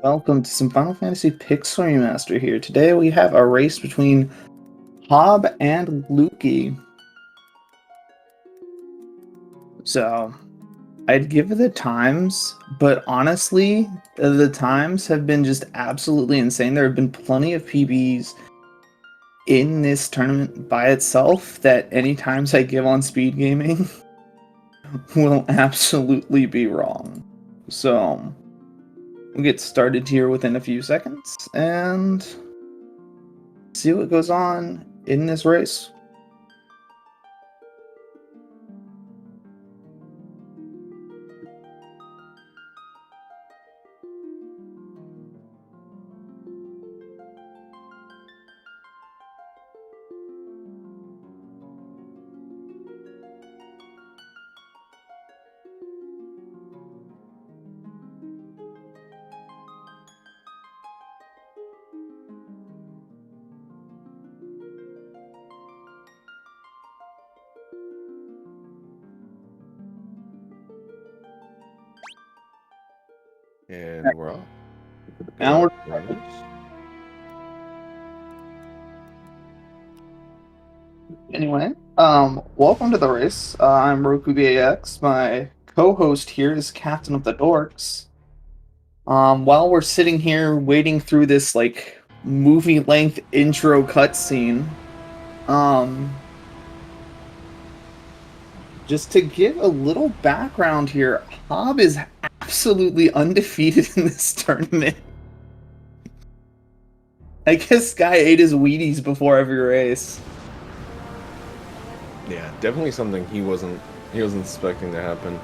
Welcome to some Final Fantasy Pixel Remaster here. Today we have a race between Hob and Lukey. So, I'd give it the times, but honestly, the times have been just absolutely insane. There have been plenty of PBs in this tournament by itself that any times I give on SpeedGaming will absolutely be wrong. So, we'll get started here within a few seconds and see what goes on in this race. And we're off. Now Anyway, welcome to the race. I'm LukeyPookieG. My co-host here is Captain of the Dorks. While we're sitting here waiting through this like movie-length intro cutscene, just to give a little background here, Hob is absolutely undefeated in this tournament. I guess this guy ate his Wheaties before every race. Yeah, definitely something he wasn't expecting to happen.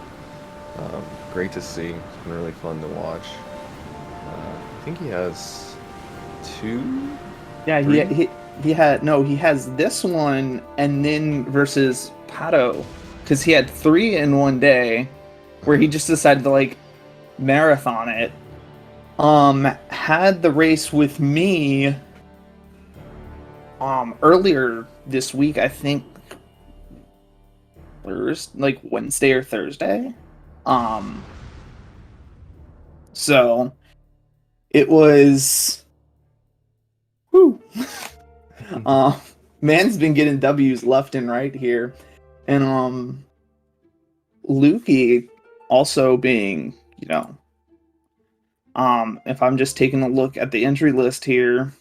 Great to see. It's been really fun to watch. I think he has two. Yeah, he has this one and then versus Pato, because he had 3 in one day, where he just decided to like marathon it. Had the race with me earlier this week, I think like Wednesday or Thursday. So it was whew. Man's been getting W's left and right here. And Lukey also being, if I'm just taking a look at the entry list here,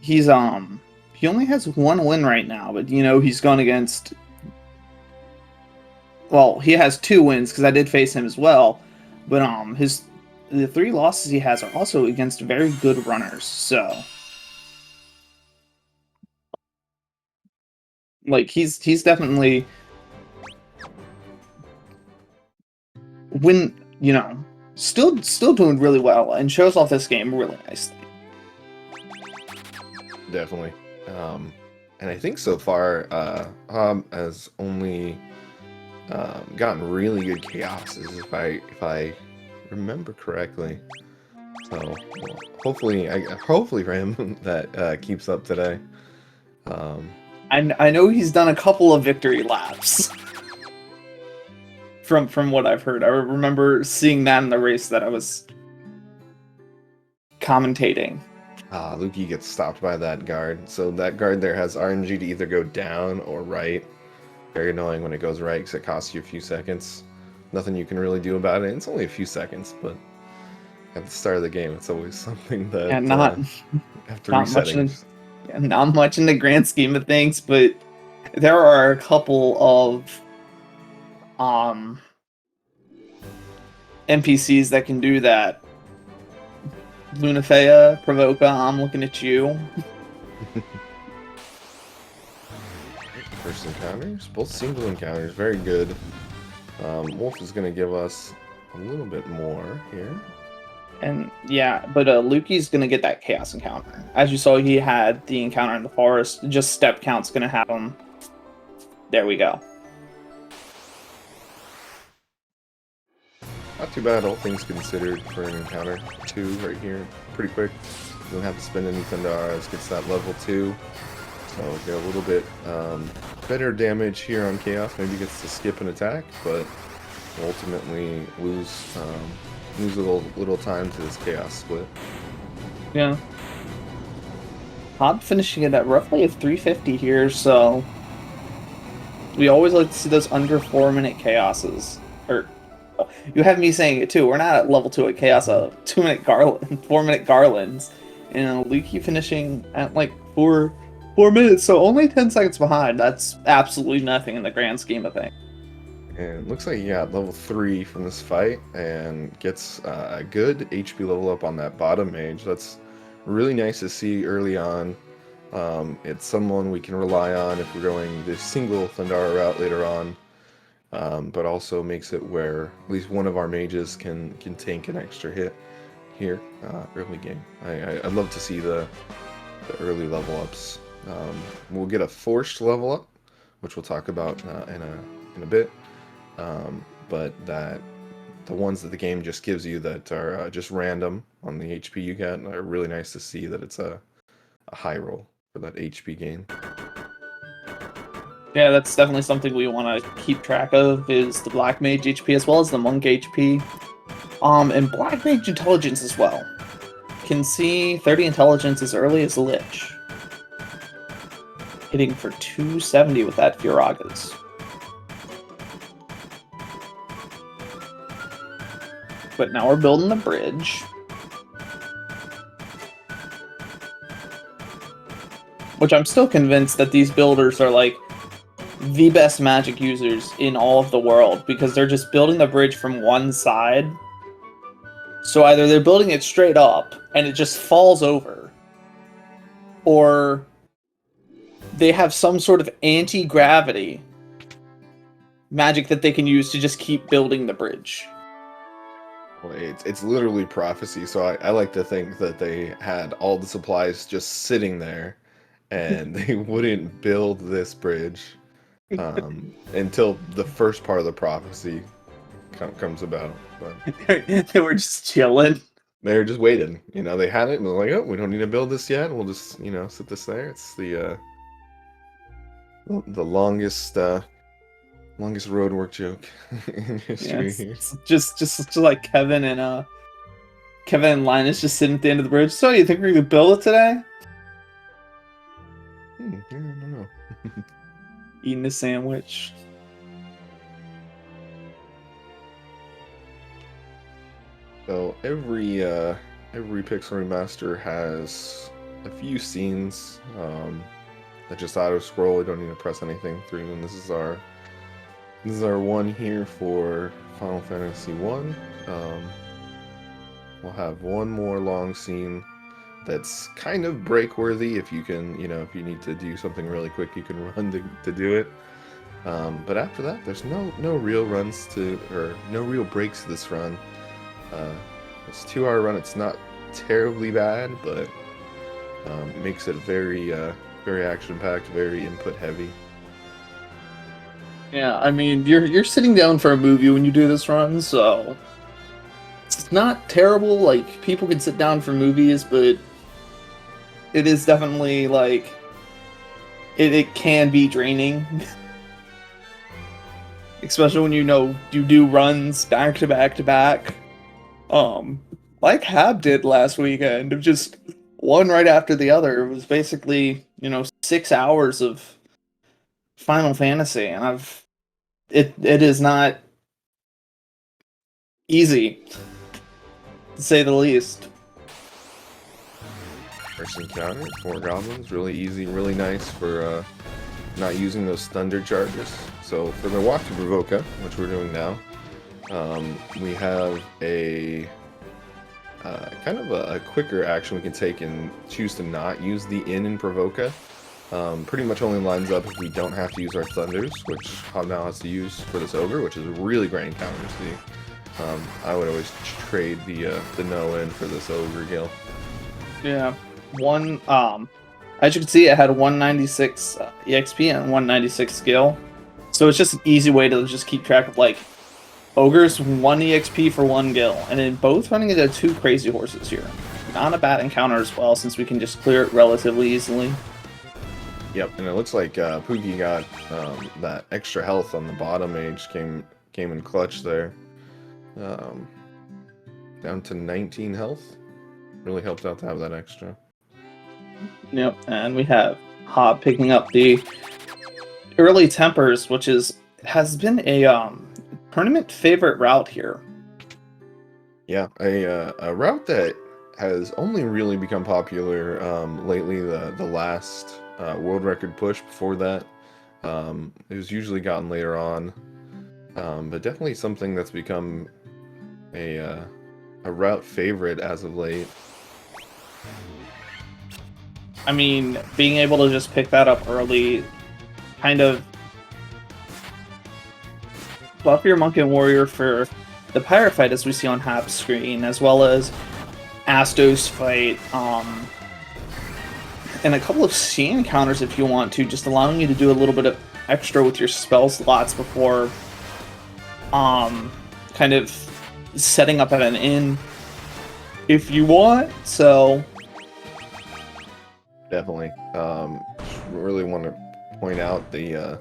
he's he only has 1 win right now, but he's gone against, well, he has 2 wins because I did face him as well, but the 3 losses he has are also against very good runners. So like he's definitely still doing really well and shows off this game really nicely. Definitely. And I think so far, Hob has only gotten really good chaoses, if I remember correctly. So hopefully for him that keeps up today. I know he's done a couple of victory laps. From what I've heard, I remember seeing that in the race that I was commentating. Lukey gets stopped by that guard. So that guard there has RNG to either go down or right. Very annoying when it goes right because it costs you a few seconds. Nothing you can really do about it. It's only a few seconds, but at the start of the game, it's always something that after resetting. Not much in the grand scheme of things, but there are a couple of NPCs that can do that. Lunafea, Provoca, I'm looking at you. First encounters, both single encounters, very good. Wolf is going to give us a little bit more here. And yeah, but Lukey's going to get that chaos encounter. As you saw, he had the encounter in the forest. Just step count's going to have him. There we go. Not too bad, all things considered, for an encounter. 2 right here, pretty quick. Doesn't have to spend any Thundaras, gets that level 2. So get a little bit better damage here on Chaos. Maybe gets to skip an attack, but ultimately lose lose a little time to this chaos split. Yeah. Hob finishing it at roughly a 350 here, so we always like to see those under 4-minute chaoses. Or you have me saying it too. We're not at level 2 at chaos, 2-minute garland, 4-minute garlands, and Lukey finishing at like 4 minutes, so only 10 seconds behind. That's absolutely nothing in the grand scheme of things. And it looks like he got level 3 from this fight and gets a good HP level up on that bottom mage. That's really nice to see early on. It's someone we can rely on if we're going the single Thundara route later on, but also makes it where at least one of our mages can tank an extra hit here early game. I'd love to see the early level ups. We'll get a forced level up, which we'll talk about in a bit. But that the ones that the game just gives you that are just random on the HP you get are really nice to see that it's a high roll for that HP gain. Yeah, that's definitely something we want to keep track of, is the Black Mage HP as well as the Monk HP. And Black Mage Intelligence as well. Can see 30 Intelligence as early as Lich. Hitting for 270 with that Furagas. But now we're building the bridge. Which I'm still convinced that these builders are like the best magic users in all of the world, because they're just building the bridge from one side. So either they're building it straight up and it just falls over, or they have some sort of anti-gravity magic that they can use to just keep building the bridge. Well, it's literally prophecy, so I like to think that they had all the supplies just sitting there, and they wouldn't build this bridge until the first part of the prophecy comes about. But They were just chilling. they were just waiting. You know, they had it, and they're like, oh, we don't need to build this yet. We'll just, you know, sit this there. It's the longest roadwork joke in history. Yeah, it's just like Kevin and Linus just sitting at the end of the bridge. So you think we're gonna build it today? I don't know. Eating a sandwich. So every Pixel Remaster has a few scenes that just auto scroll. You don't need to press anything through them. This is our one here for Final Fantasy 1. We'll have one more long scene that's kind of break-worthy. If you can, you know, if you need to do something really quick, you can run to do it. But after that, there's no real runs or no real breaks to this run. It's a 2-hour run. It's not terribly bad, but it makes it very action-packed, very input-heavy. Yeah, I mean, you're sitting down for a movie when you do this run, so it's not terrible. Like, people can sit down for movies, but it is definitely like it can be draining. Especially when you do runs back to back to back. Like Hab did last weekend, of just one right after the other. It was basically, 6 hours of Final Fantasy, and it is not easy, to say the least. First encounter, 4 goblins, really easy, really nice for not using those thunder charges. So for the walk to Provoca, which we're doing now, we have a kind of a quicker action we can take and choose to not use the in Provoca. Pretty much only lines up if we don't have to use our thunders, which Hob now has to use for this ogre, which is a really great encounter to see. I would always trade the no in for this ogre kill. Yeah, as you can see, it had 196 EXP and 196 skill, so it's just an easy way to just keep track of like ogres 1 EXP for 1 gil, and then both running into 2 crazy horses here. Not a bad encounter as well, since we can just clear it relatively easily. Yep, and it looks like Pookie got that extra health on the bottom mage came in clutch there. down to 19 health. Really helped out to have that extra. Yep, and we have Hob picking up the early tempers, which has been a tournament favorite route here. Yeah, a route that has only really become popular lately. The last world record push before that, it was usually gotten later on, but definitely something that's become a route favorite as of late. I mean, being able to just pick that up early, kind of buff your Monk and Warrior for the pirate fight as we see on Hab's screen, as well as Astos fight, and a couple of sea encounters if you want to, just allowing you to do a little bit of extra with your spell slots before kind of setting up at an inn if you want. So Definitely. Really want to point out I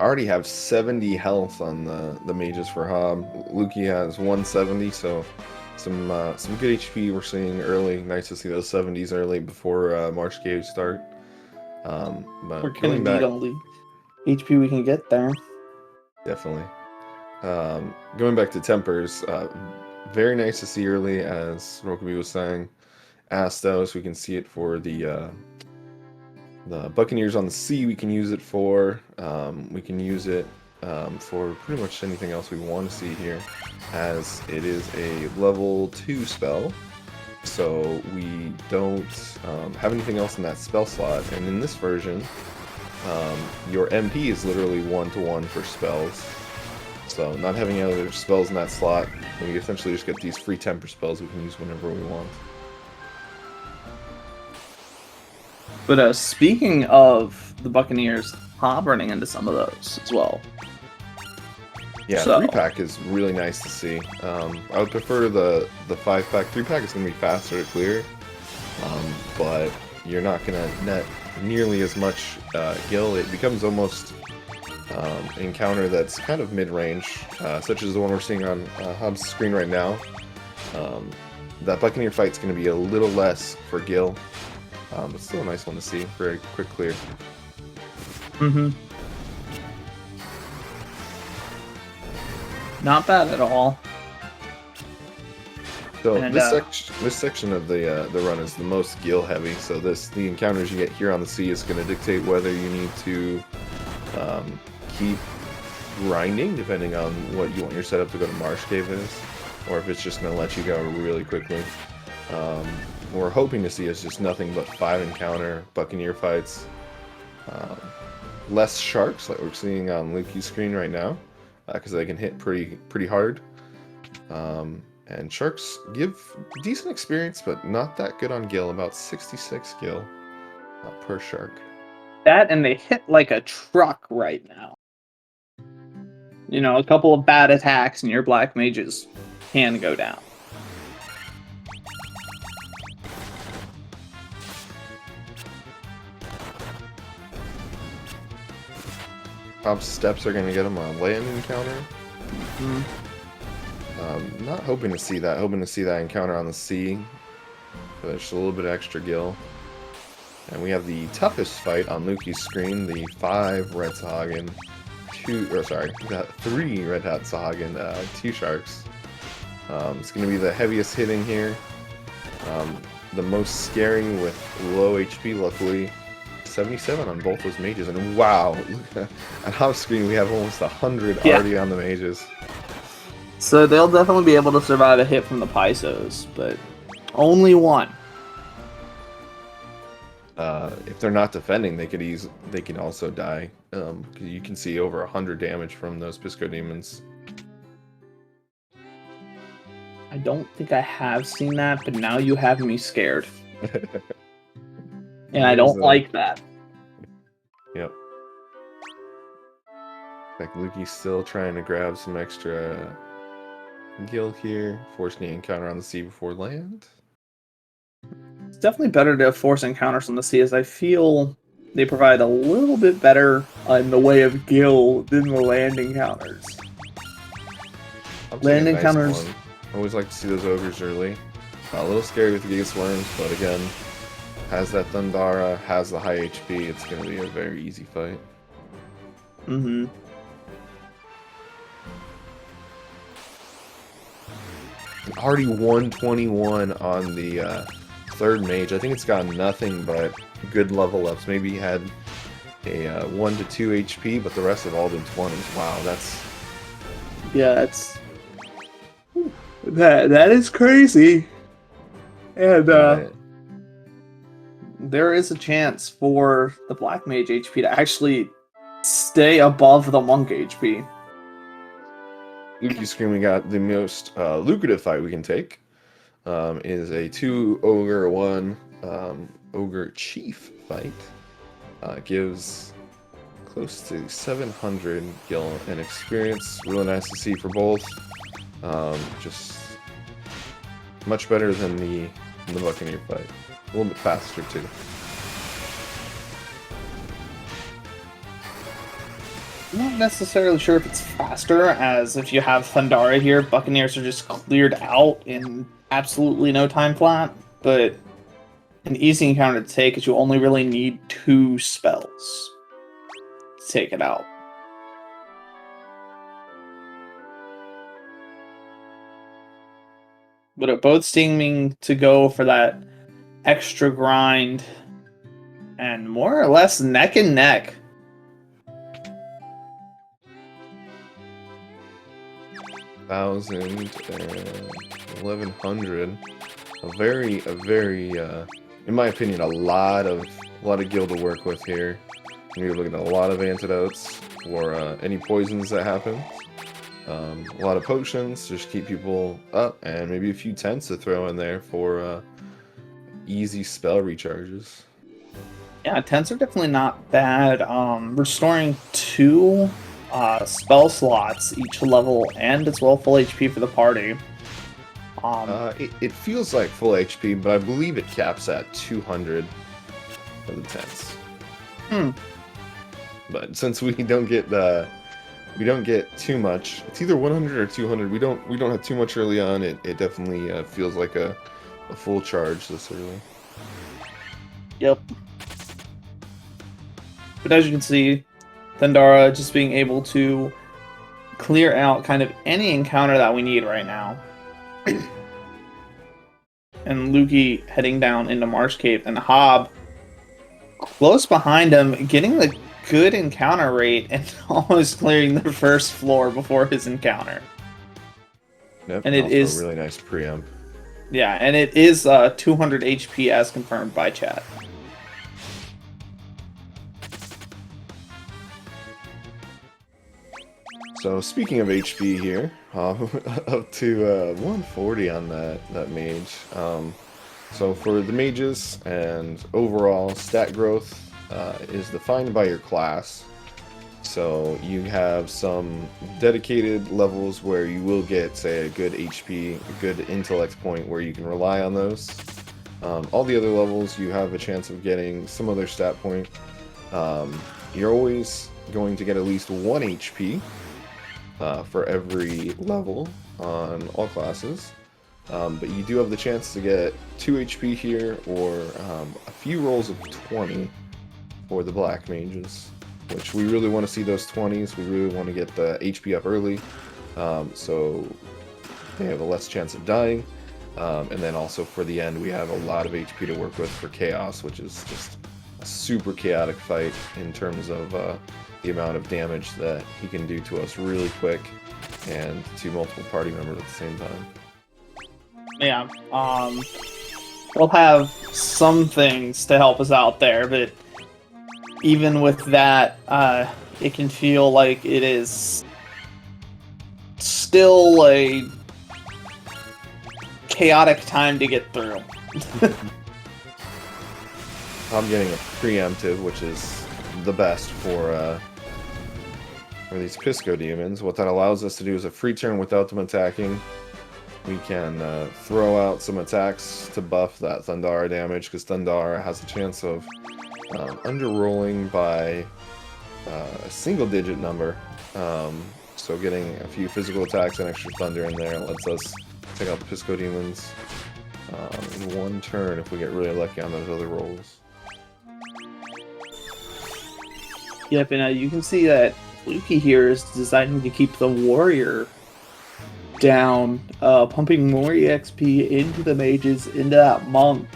already have 70 health on the mages for Hob. Lukey has 170, so some good HP we're seeing early. Nice to see those 70s early before March Caves start. But we're gonna need all the HP we can get there. Definitely. Going back to tempers, very nice to see early, as Rokubi was saying. Astos, we can see it for the Buccaneers on the Sea. We can use it for. We can use it for pretty much anything else we want to see here, as it is a level 2 spell. So we don't have anything else in that spell slot. And in this version, your MP is literally 1-to-1 for spells. So not having any other spells in that slot, we essentially just get these free temper spells we can use whenever we want. But speaking of the Buccaneers, Hob running into some of those as well. Yeah, So 3-pack is really nice to see. I would prefer the 5-pack. 3-pack is going to be faster to clear, but you're not going to net nearly as much gil. It becomes almost an encounter that's kind of mid-range, such as the one we're seeing on Hub's screen right now. That Buccaneer fight's going to be a little less for gil, but still a nice one to see. Very quick clear. Not bad at all. So And, this section of the run is the most gil heavy. So the encounters you get here on the sea is going to dictate whether you need to keep grinding, depending on what you want your setup to go to Marsh Cave is, or if it's just going to let you go really quickly. What we're hoping to see is just nothing but 5-encounter Buccaneer fights. Less sharks, like we're seeing on Lukey's screen right now, because they can hit pretty hard. And sharks give decent experience, but not that good on gil. About 66 gil per shark. That, and they hit like a truck right now. You know, a couple of bad attacks and your black mages can go down. Top steps are going to get him a land encounter. Not hoping to see that. Hoping to see that encounter on the sea. But there's just a little bit extra gil. And we have the toughest fight on Lukey's screen, the 5 Red Sahagin, 3 Red Hat Sahagin, 2 Sharks. It's going to be the heaviest hitting here. The most scary with low HP, luckily. 77 on both those mages, and wow, at Hop's screen we have almost 100 already on the mages. So they'll definitely be able to survive a hit from the Pysos, but only one. If they're not defending, they can also die. You can see over 100 damage from those Pisco Demons. I don't think I have seen that, but now you have me scared. And I don't like that. Yep. Like Lukey's still trying to grab some extra gil here, forcing the encounter on the sea before land. It's definitely better to force encounters on the sea, as I feel they provide a little bit better in the way of gil than the land encounters. Land encounters Always like to see those ogres early. A little scary with the Giga Swarms, but again, has that Thundara, has the high HP, it's going to be a very easy fight. Mm-hmm. Already 121 on the third mage. I think it's got nothing but good level ups. Maybe he had a 1 to 2 HP, but the rest have all been 20s. Wow, that's... Yeah, that's... That is crazy. And there is a chance for the Black Mage HP to actually stay above the Monk HP. Lukey Scream, we got the most lucrative fight we can take. Is a 2 Ogre, 1 Ogre Chief fight. Gives close to 700 gil and experience. Really nice to see for both. Just much better than the Buccaneer fight. A little bit faster too. I'm not necessarily sure if it's faster, as if you have Thundara here, Buccaneers are just cleared out in absolutely no time flat, but an easy encounter to take is you only really need 2 spells to take it out. But it both seeming to go for that extra grind and more or less neck and neck. 1,000 and 1,100. A very, in my opinion, a lot of gil to work with here. You're looking at a lot of antidotes for any poisons that happen. A lot of potions, just keep people up, and maybe a few tents to throw in there for easy spell recharges. Yeah, tents are definitely not bad. Restoring 2 spell slots each level, and as well full HP for the party. It feels like full HP, but I believe it caps at 200 for the tents. But since we don't get too much, it's either 100 or 200. We don't have too much early on. It definitely feels like a full charge this early. Yep. But as you can see, Thundara just being able to clear out kind of any encounter that we need right now. And Lukey heading down into Marsh Cave, and Hob close behind him, getting the good encounter rate and almost clearing the first floor before his encounter. Yep, and it is a really nice preempt. Yeah, and it is 200 HP as confirmed by chat. So speaking of HP here, up to 140 on that mage. So for the mages and overall stat growth is defined by your class. So you have some dedicated levels where you will get, say, a good HP, a good intellect point where you can rely on those. All the other levels you have a chance of getting some other stat point. You're always going to get at least 1 HP for every level on all classes. But you do have the chance to get 2 HP here, or a few rolls of 20 for the black mages, which we really want to see those 20s. We really want to get the HP up early, so they have a less chance of dying. And then also for the end, we have a lot of HP to work with for Chaos, which is just a super chaotic fight in terms of the amount of damage that he can do to us really quick and to multiple party members at the same time. Yeah, we'll have some things to help us out there, but even with that, it can feel like it is still a chaotic time to get through. I'm getting a preemptive, which is the best for these Pisco demons. What that allows us to do is a free turn without them attacking. We can throw out some attacks to buff that Thundara damage, because Thundara has a chance of underrolling by a single-digit number. So getting a few physical attacks and extra thunder in there lets us Take out the Pisco Demons in one turn if we get really lucky on those other rolls. Yep, and you can see that Lukey here is deciding to keep the warrior down, pumping more EXP into the mages, into that monk.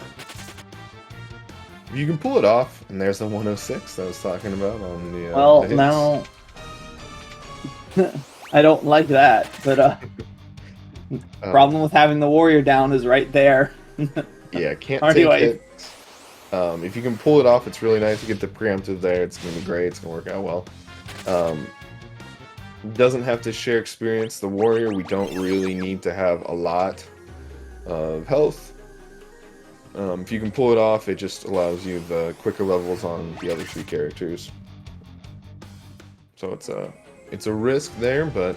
You can pull it off, and there's the 106 that I was talking about on the Well, the hits. now I don't like that, but problem with having the warrior down is right there. Yeah, can't Already take like- it. If you can pull it off, it's really nice to get the preemptive there. It's gonna be great. It's gonna work out well. Doesn't have to share experience. The warrior, we don't really need to have a lot of health. If you can pull it off, it just allows you the quicker levels on the other 3 characters. So it's a risk there, but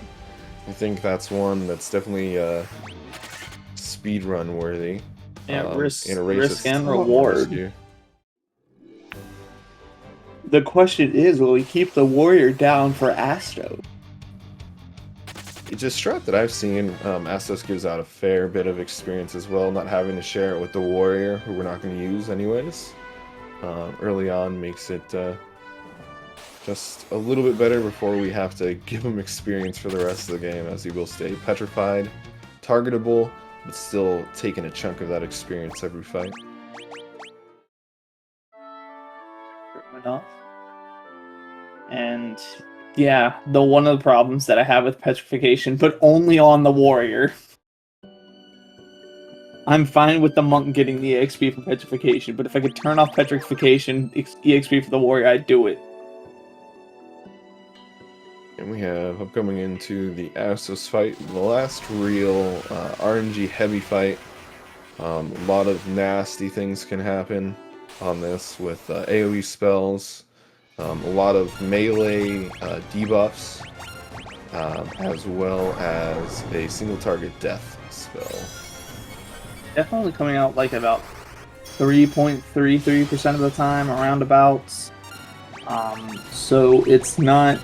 I think that's one that's definitely speedrun worthy. Yeah, risk in a race and that's reward. risky. The question is, will we keep the warrior down for Asto? It's a strat that I've seen. Astos gives out a fair bit of experience as well, not having to share it with the warrior, who we're not going to use anyways. Early on makes it just a little bit better before we have to give him experience for the rest of the game, as he will stay petrified, targetable, but still taking a chunk of that experience every fight. Enough. And yeah, one of the problems that I have with petrification, but only on the warrior. I'm fine with the monk getting the EXP for petrification, but if I could turn off petrification EXP for the warrior, I'd do it. And we have upcoming into the Astos fight, the last real RNG heavy fight. A lot of nasty things can happen on this with AoE spells, a lot of melee debuffs, as well as a single target death spell. Definitely coming out like about 3.33% of the time, around abouts. So it's not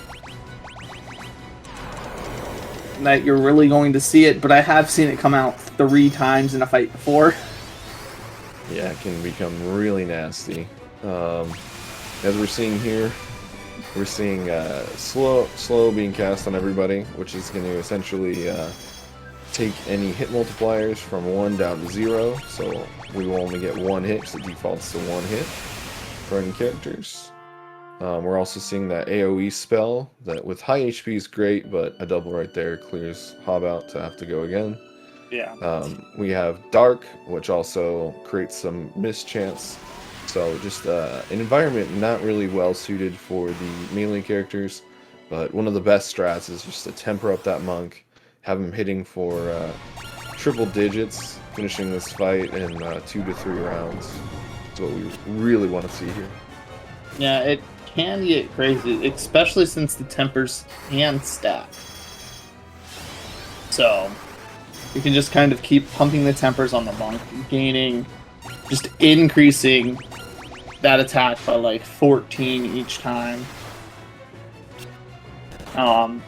that you're really going to see it, but I have seen it come out 3 times in a fight before. Yeah, it can become really nasty. As we're seeing here, we're seeing slow being cast on everybody, which is going to essentially take any hit multipliers from 1 down to 0, so we will only get 1 hit, because it defaults to 1 hit for any characters. We're also seeing that AoE spell, that with high HP is great, but a double right there clears Hob out to have to go again. Yeah. We have Dark, which also creates some mischance. So just an environment not really well suited for the melee characters, but one of the best strats is just to temper up that monk, have him hitting for triple digits, finishing this fight in 2 to 3 rounds. That's what we really want to see here. Yeah, it can get crazy, especially since the tempers can stack. So you can just kind of keep pumping the tempers on the monk, just increasing that attack by like 14 each time. And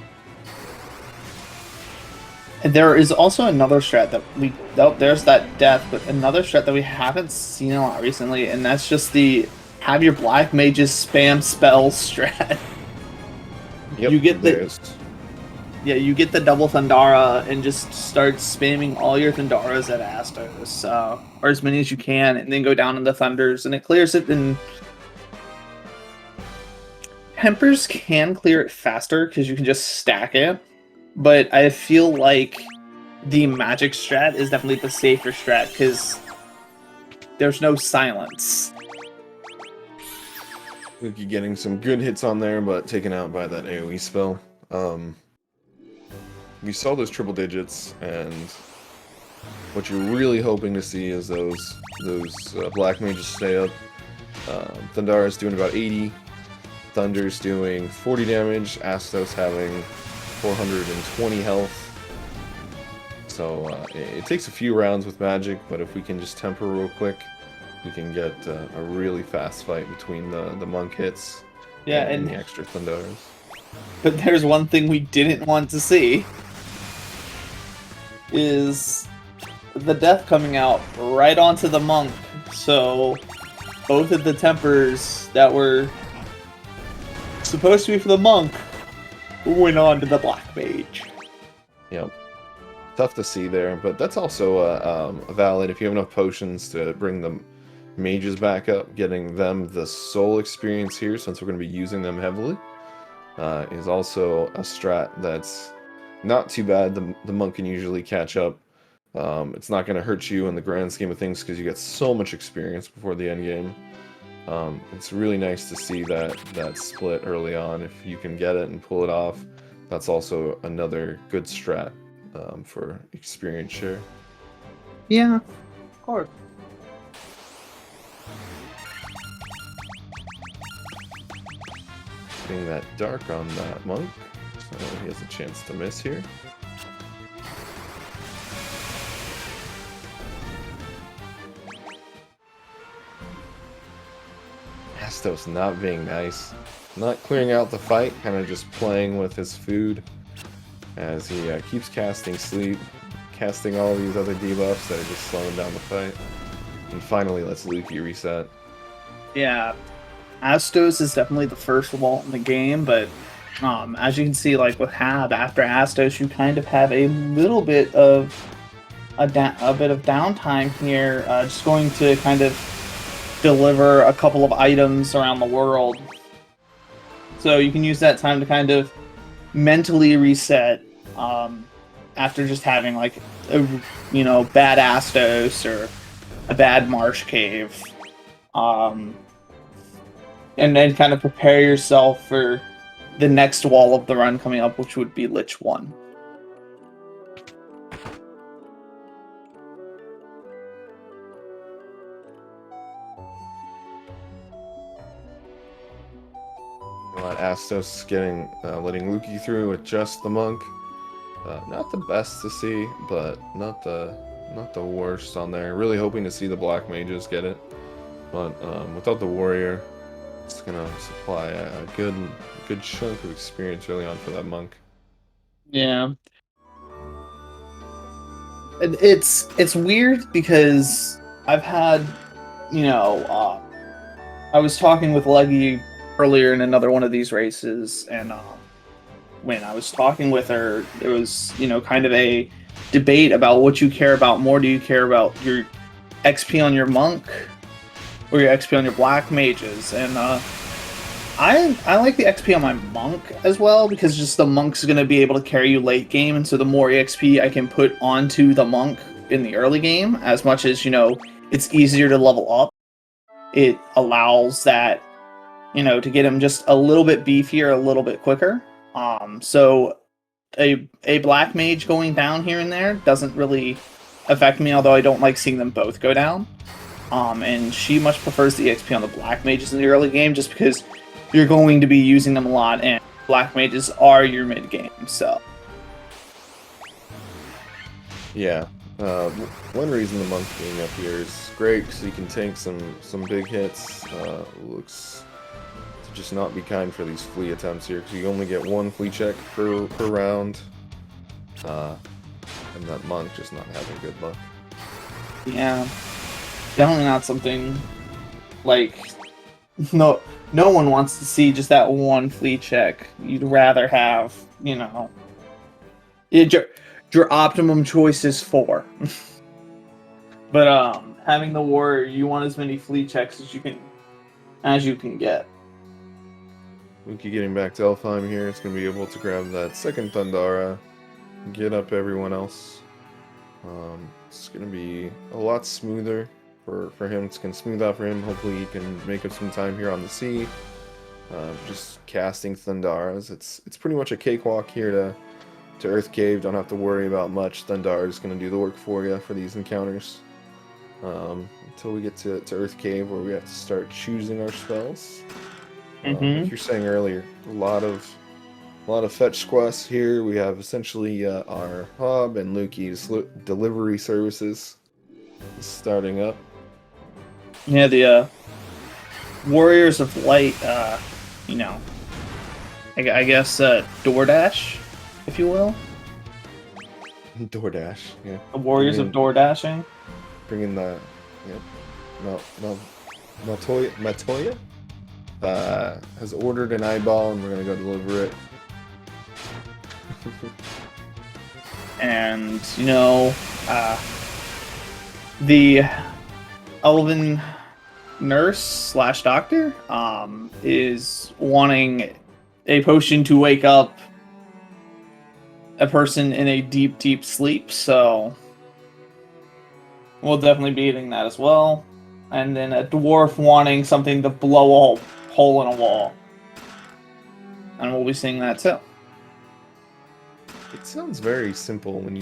there is also another strat that there's that death, but another strat that we haven't seen a lot recently, and that's just the have your black mages spam spell strat. Yep, you get you get the double Thundara and just start spamming all your Thundaras at Astos, or as many as you can, and then go down into Thunders, and it clears it. And Tempers can clear it faster because you can just stack it, but I feel like the magic strat is definitely the safer strat because there's no silence. Lukey getting some good hits on there, but taken out by that AoE spell. We saw those triple digits, and what you're really hoping to see is those black mages stay up. Thundara's doing about 80, Thunder's doing 40 damage, Astos having 420 health. So it takes a few rounds with magic, but if we can just temper real quick, we can get a really fast fight between the monk hits and the extra Thundaras. But there's one thing we didn't want to see. is the death coming out right onto the monk. So both of the tempers that were supposed to be for the monk went on to the black mage. Yep. Tough to see there, but that's also valid if you have enough potions to bring the mages back up. Getting them the soul experience here, since we're going to be using them heavily, is also a strat that's not too bad. The monk can usually catch up. It's not going to hurt you in the grand scheme of things because you get so much experience before the end game. It's really nice to see that split early on. If you can get it and pull it off, that's also another good strat for experience share. Yeah, of course. Getting that dark on that monk, so he has a chance to miss here. Astos not being nice. Not clearing out the fight, kind of just playing with his food as he keeps casting sleep, casting all these other debuffs that are just slowing down the fight. And finally lets Lukey reset. Yeah, Astos is definitely the first wall in the game, but as you can see, like with Hab, after Astos, you kind of have a little bit of a bit of downtime here, just going to kind of deliver a couple of items around the world. So you can use that time to kind of mentally reset after just having like a bad Astos or a bad Marsh Cave. And then kind of prepare yourself for the next wall of the run coming up, which would be Lich 1. Astos letting Lukey through with just the monk. Not the best to see, but not the worst on there. Really hoping to see the black mages get it, but without the warrior, it's gonna supply a good chunk of experience early on for that monk. Yeah. It's weird because I've had, I was talking with Leggy earlier in another one of these races, and when I was talking with her, there was, kind of a debate about what you care about more. Do you care about your XP on your monk or your XP on your black mages? And I like the XP on my monk as well, because just the monk's going to be able to carry you late game, and so the more XP I can put onto the monk in the early game, as much as, it's easier to level up, it allows that, to get him just a little bit beefier, a little bit quicker. So a black mage going down here and there doesn't really affect me, although I don't like seeing them both go down. And she much prefers the XP on the black mages in the early game, just because you're going to be using them a lot, and black mages are your mid game. So yeah, one reason the monk being up here is great because he can tank some big hits. Looks to just not be kind for these flea attempts here, because you only get one flea check per round, and that monk just not having good luck. yeah, definitely not something like no one wants to see just that one flea check. You'd rather have, your optimum choice is 4. But having the warrior, you want as many flea checks as you can get. Lukey getting back to Elfheim here. It's going to be able to grab that second Thundara, get up everyone else. It's going to be a lot smoother for him. It's going to smooth out for him. Hopefully he can make up some time here on the sea. Just casting Thundaras. It's pretty much a cakewalk here to Earth Cave. Don't have to worry about much. Thundara is going to do the work for you for these encounters. Until we get to Earth Cave, where we have to start choosing our spells. Like you're saying earlier, a lot of fetch quests here. We have essentially our Hub and Lukey's delivery services starting up. Yeah, the Warriors of Light, I guess DoorDash, if you will. DoorDash, yeah. The Warriors of Door Dashing. Bringing the, yep. Matoya has ordered an eyeball, and we're gonna go deliver it. And you know, the elven nurse slash doctor is wanting a potion to wake up a person in a deep sleep, so we'll definitely be eating that as well. And then a dwarf wanting something to blow a hole in a wall, and we'll be seeing that too. It sounds very simple when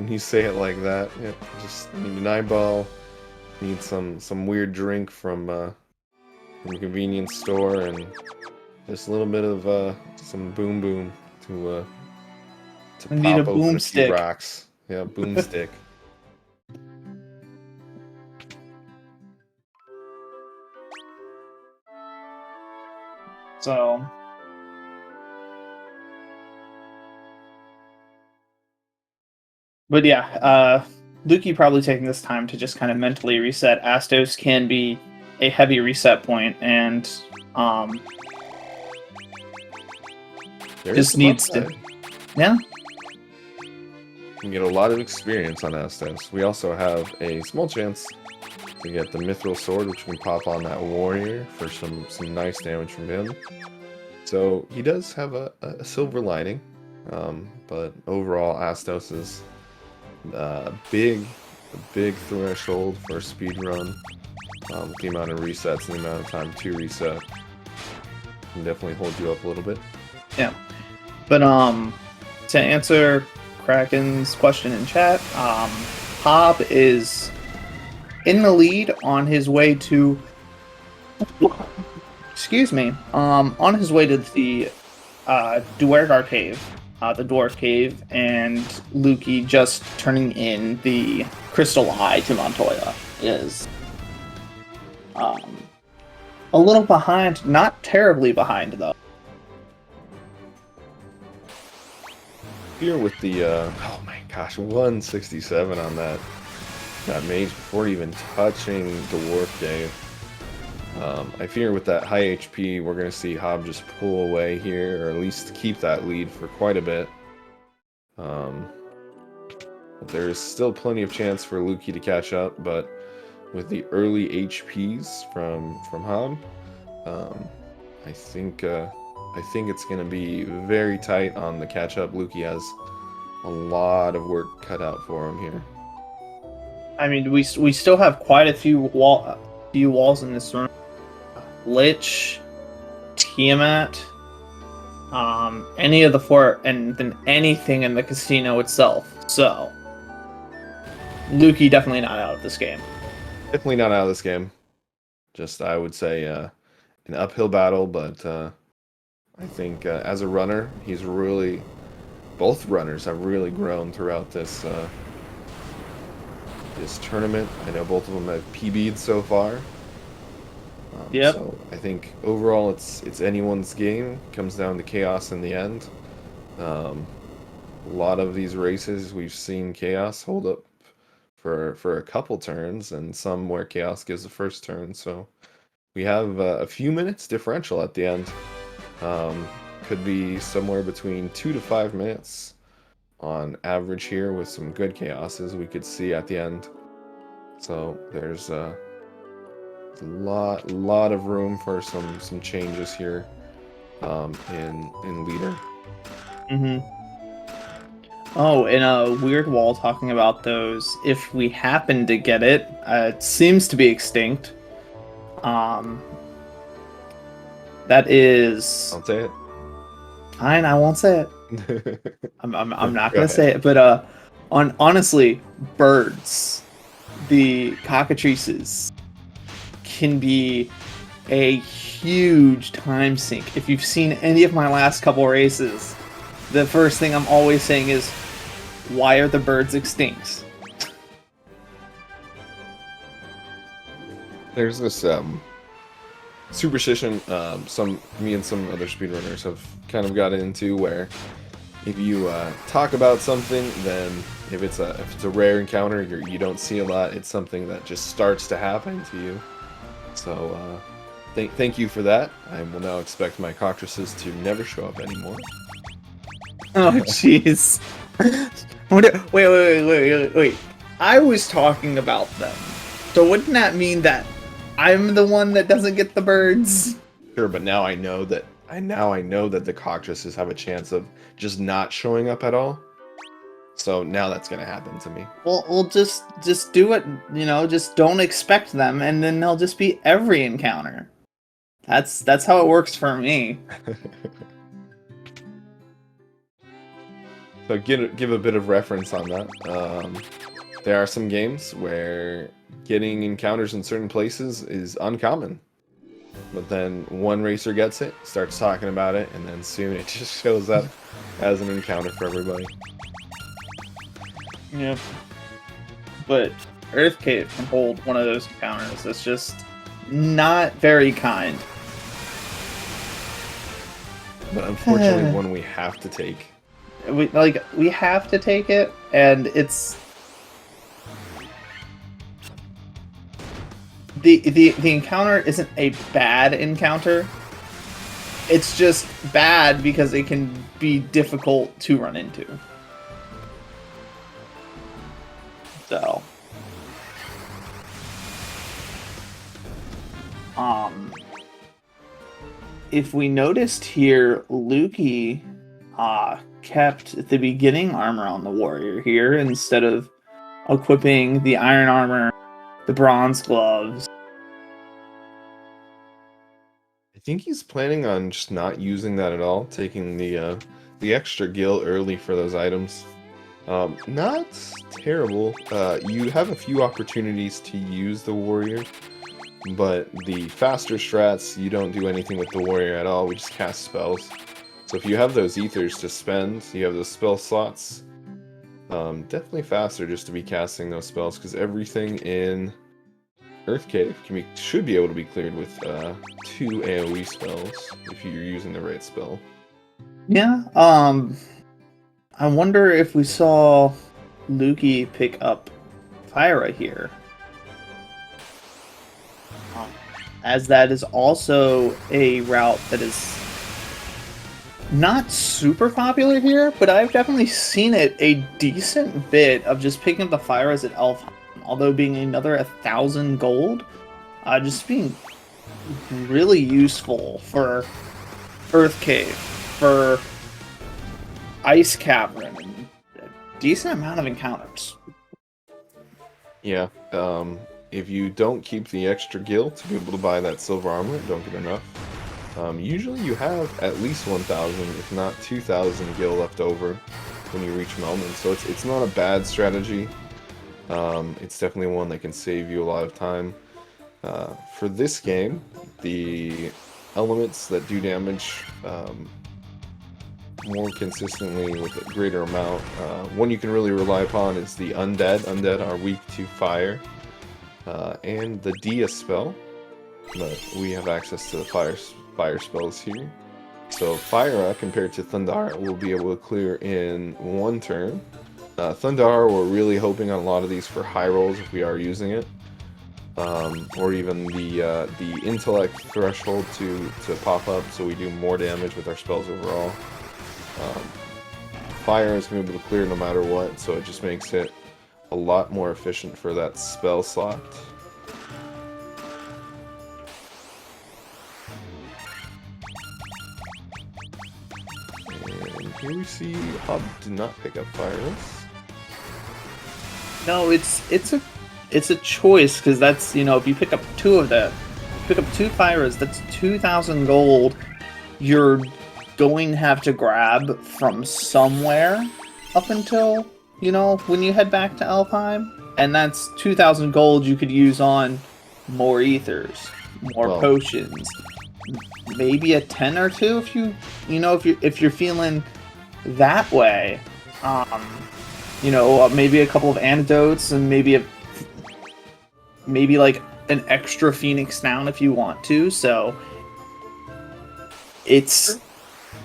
you say it like that. Yeah, just need an eyeball, need some weird drink from a convenience store, and just a little bit of some boom to I need a pop open a few boomstick. rocks. Yeah, boomstick. So, but yeah, Lukey probably taking this time to just kind of mentally reset. Astos can be a heavy reset point, and just needs to, yeah. You can get a lot of experience on Astos. We also have a small chance to get the Mithril Sword, which can pop on that warrior for some nice damage from him. So he does have a silver lining, but overall Astos is a big threshold for a speed run. The amount of resets and the amount of time to reset can definitely hold you up a little bit. Yeah, but to answer Kraken's question in chat, Hob is in the lead on his way to, excuse me, on his way to the Duergar Cave, the Dwarf Cave, and Lukey just turning in the Crystal Eye to Montoya is a little behind, not terribly behind though. Here with the oh my gosh, 167 on that mage before even touching the Dwarf Cave. I fear with that high HP, we're going to see Hob just pull away here, or at least keep that lead for quite a bit. But there's still plenty of chance for Lukey to catch up, but with the early HPs from Hob, I think it's going to be very tight on the catch-up. Lukey has a lot of work cut out for him here. I mean, we still have quite a few walls in this room. Lich, Tiamat, any of the four, and then anything in the casino itself. So, Lukey definitely not out of this game. Definitely not out of this game. Just, I would say, an uphill battle, but I think as a runner, he's really... Both runners have really grown throughout this this tournament. I know both of them have PB'd so far. Yep. So I think overall it's anyone's game. It comes down to chaos in the end. A lot of these races we've seen chaos hold up for a couple turns, and some where chaos gives the first turn. So we have a few minutes differential at the end. Could be somewhere between 2 to 5 minutes on average here, with some good chaoses we could see at the end. So there's a lot of room for some changes here in leader. Oh, in a weird wall talking about those, if we happen to get it, it seems to be extinct. That is... I'll say it. Fine, I won't say it. I'm not Go gonna say it, but honestly, birds, the cockatrices, can be a huge time sink. If you've seen any of my last couple races, the first thing I'm always saying is, why are the birds extinct? There's this superstition me and some other speedrunners have kind of got into, where if you talk about something, then if it's a rare encounter you don't see a lot, it's something that just starts to happen to you. So thank you for that. I will now expect my cockatrices to never show up anymore. Oh, jeez. Wait. I was talking about them. So wouldn't that mean that I'm the one that doesn't get the birds? Sure, but now I know that the cockatrices have a chance of just not showing up at all. So now that's gonna happen to me. Well, we'll just do it, just don't expect them, and then they'll just be every encounter. That's how it works for me. So give a bit of reference on that. There are some games where getting encounters in certain places is uncommon. But then one racer gets it, starts talking about it, and then soon it just shows up as an encounter for everybody. Yep. But Earth Cave can hold one of those encounters. It's just not very kind. But unfortunately, one we have to take. We have to take it, and it's the encounter isn't a bad encounter. It's just bad because it can be difficult to run into. So, if we noticed here, Lukey kept the beginning armor on the warrior here instead of equipping the iron armor, the bronze gloves. I think he's planning on just not using that at all, taking the extra gil early for those items. Not terrible. You have a few opportunities to use the warrior, but the faster strats, you don't do anything with the warrior at all. We just cast spells. So if you have those ethers to spend, you have those spell slots. Definitely faster just to be casting those spells, because everything in Earth Cave should be able to be cleared with 2 AoE spells if you're using the right spell. Yeah. I wonder if we saw Lukey pick up Fyra here. As that is also a route that is not super popular here, but I've definitely seen it a decent bit of just picking up the Fyras at Elfheim, although being another 1,000 gold, just being really useful for Earth Cave, for Ice Cavern, and a decent amount of encounters. Yeah, if you don't keep the extra gil to be able to buy that silver armor, don't get enough. Usually you have at least 1,000, if not 2,000 gil left over when you reach Melman, so it's not a bad strategy. It's definitely one that can save you a lot of time. For this game, the elements that do damage more consistently with a greater amount, one you can really rely upon is the Undead. Undead are weak to fire, and the Dia spell, but we have access to the fire spells here. So Fyra, compared to Thundara, will be able to clear in 1 turn. Thundara, we're really hoping on a lot of these for high rolls if we are using it. Or even the intellect threshold to pop up, so we do more damage with our spells overall. Fire is going to be able to clear no matter what, so it just makes it a lot more efficient for that spell slot. And here we see Hub did not pick up Fireless. No, it's a choice, because that's, if you pick up 2 of that, pick up 2 Fyras, that's 2,000 gold. You're going to have to grab from somewhere up until, when you head back to Elfheim. And that's 2,000 gold you could use on more ethers, more potions, maybe a 10 or 2 if you're feeling that way. Maybe a couple of antidotes, and maybe like an extra Phoenix Down if you want to. So it's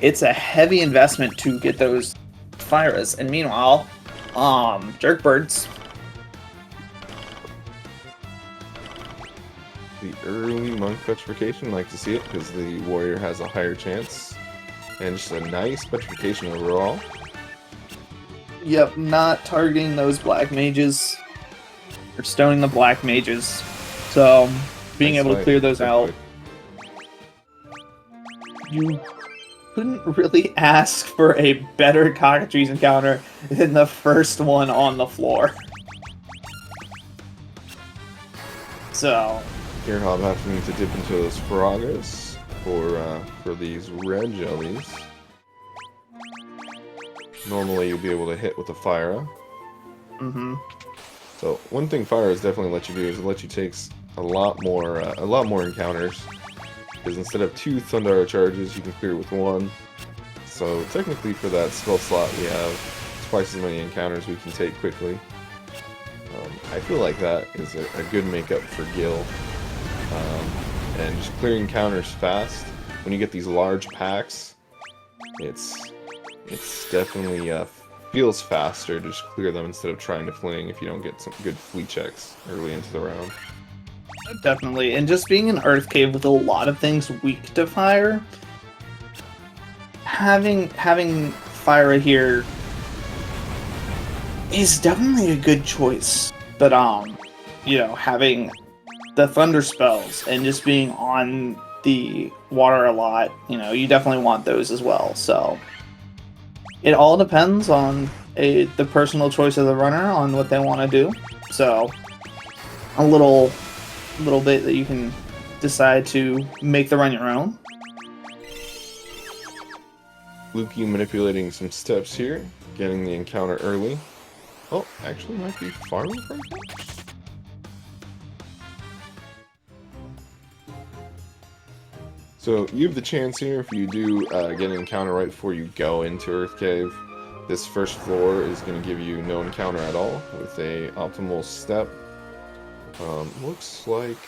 a heavy investment to get those Fires. And meanwhile, Jerkbirds. The early monk petrification, like to see it because the warrior has a higher chance. And just a nice petrification overall. Yep, not targeting those black mages. Or stoning the black mages. So, being Nice able to fight. clear those Good out. fight. You couldn't really ask for a better cockatrice encounter than the first one on the floor. So, Here, Hob having to dip into those Frogas for these red jellies. Normally, you'll be able to hit with a Fire. So one thing Fire has definitely let you do is it let you take a lot more encounters. Because instead of 2 Thundara charges, you can clear with 1. So technically, for that spell slot, we have twice as many encounters we can take quickly. I feel like that is a good makeup for Gil. And just clearing counters fast. When you get these large packs, it's definitely feels faster to just clear them instead of trying to fling if you don't get some good fleet checks early into the round. definitely. And just being an Earth Cave with a lot of things weak to fire, having Fire here is definitely a good choice. But you know, having the thunder spells and just being on the water a lot, you know, you definitely want those as well. So it all depends on the personal choice of the runner on what they want to do. So a little bit that you can decide to make the run your own. Lukey manipulating some steps here, getting the encounter early. Oh, actually might be farming for him? So you have the chance here if you do get an encounter right before you go into Earth Cave. This first floor is going to give you no encounter at all with a optimal step. Looks like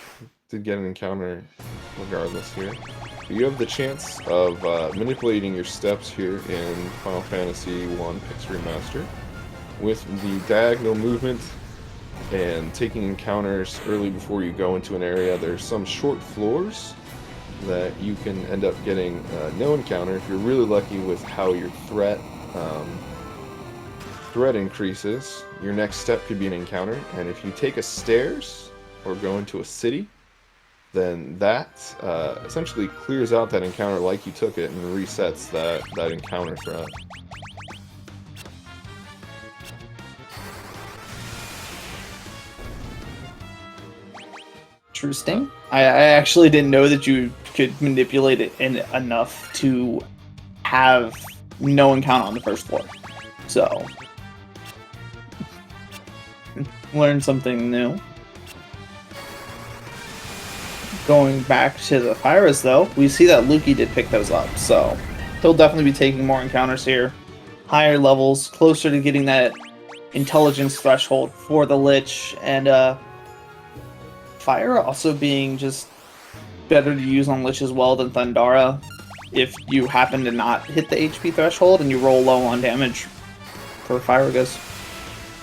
did get an encounter regardless here. But you have the chance of manipulating your steps here in Final Fantasy 1 Pix Remaster with the diagonal movement and taking encounters early before you go into an area. There's some short floors that you can end up getting no encounter if you're really lucky with how your threat increases. Your next step could be an encounter, and if you take a stairs or go into a city, then that essentially clears out that encounter like you took it and resets that encounter threat. Interesting. I actually didn't know that you could manipulate it enough to have no encounter on the first floor. So, learned something new. Going back to the Pyrus, though, we see that Lukey did pick those up, so he'll definitely be taking more encounters here. Higher levels, closer to getting that intelligence threshold for the Lich, and Fire also being just better to use on Lich as well than Thundara if you happen to not hit the HP threshold and you roll low on damage for Firagus.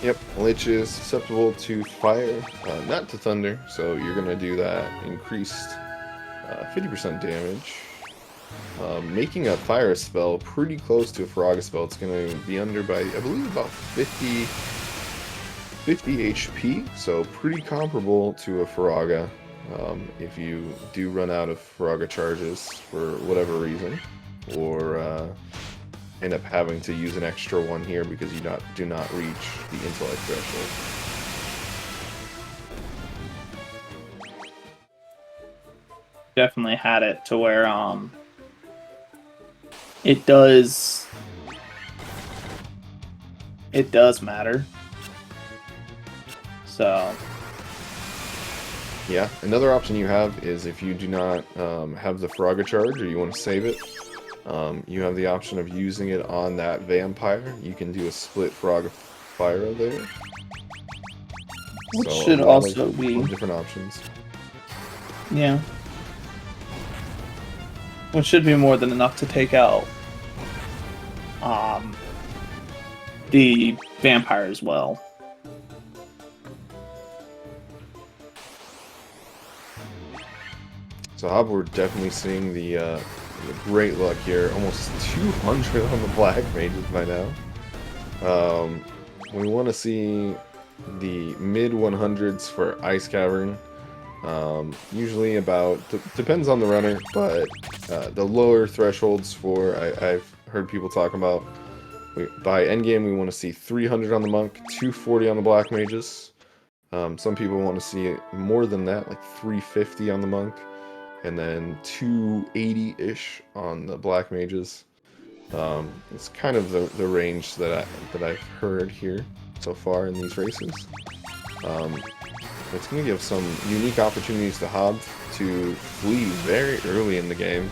Yep, Lich is susceptible to fire, not to thunder, so you're going to do that increased 50% damage. Making a fire spell pretty close to a Firaga spell. It's going to be under by, I believe, about 50 HP, so pretty comparable to a Firaga if you do run out of Firaga charges for whatever reason, or end up having to use an extra one here because you do not reach the intellect threshold. Definitely had it to where it does matter. So yeah, another option you have is if you do not have the Firaga charge or you want to save it, you have the option of using it on that vampire. You can do a split Firaga fire there. which So should a lot also of be different options. yeah. Which should be more than enough to take out the vampire as well. So Hob, we're definitely seeing the great luck here. Almost 200 on the black mages by now. We want to see the mid 100s for Ice Cavern. Usually about, depends on the runner, but the lower thresholds for, I've heard people talk about, by endgame we want to see 300 on the monk, 240 on the black mages. Some people want to see more than that, like 350 on the monk, and then 280-ish on the black mages. It's kind of the range that I've heard here so far in these races. It's going to give some unique opportunities to Hob to flee very early in the game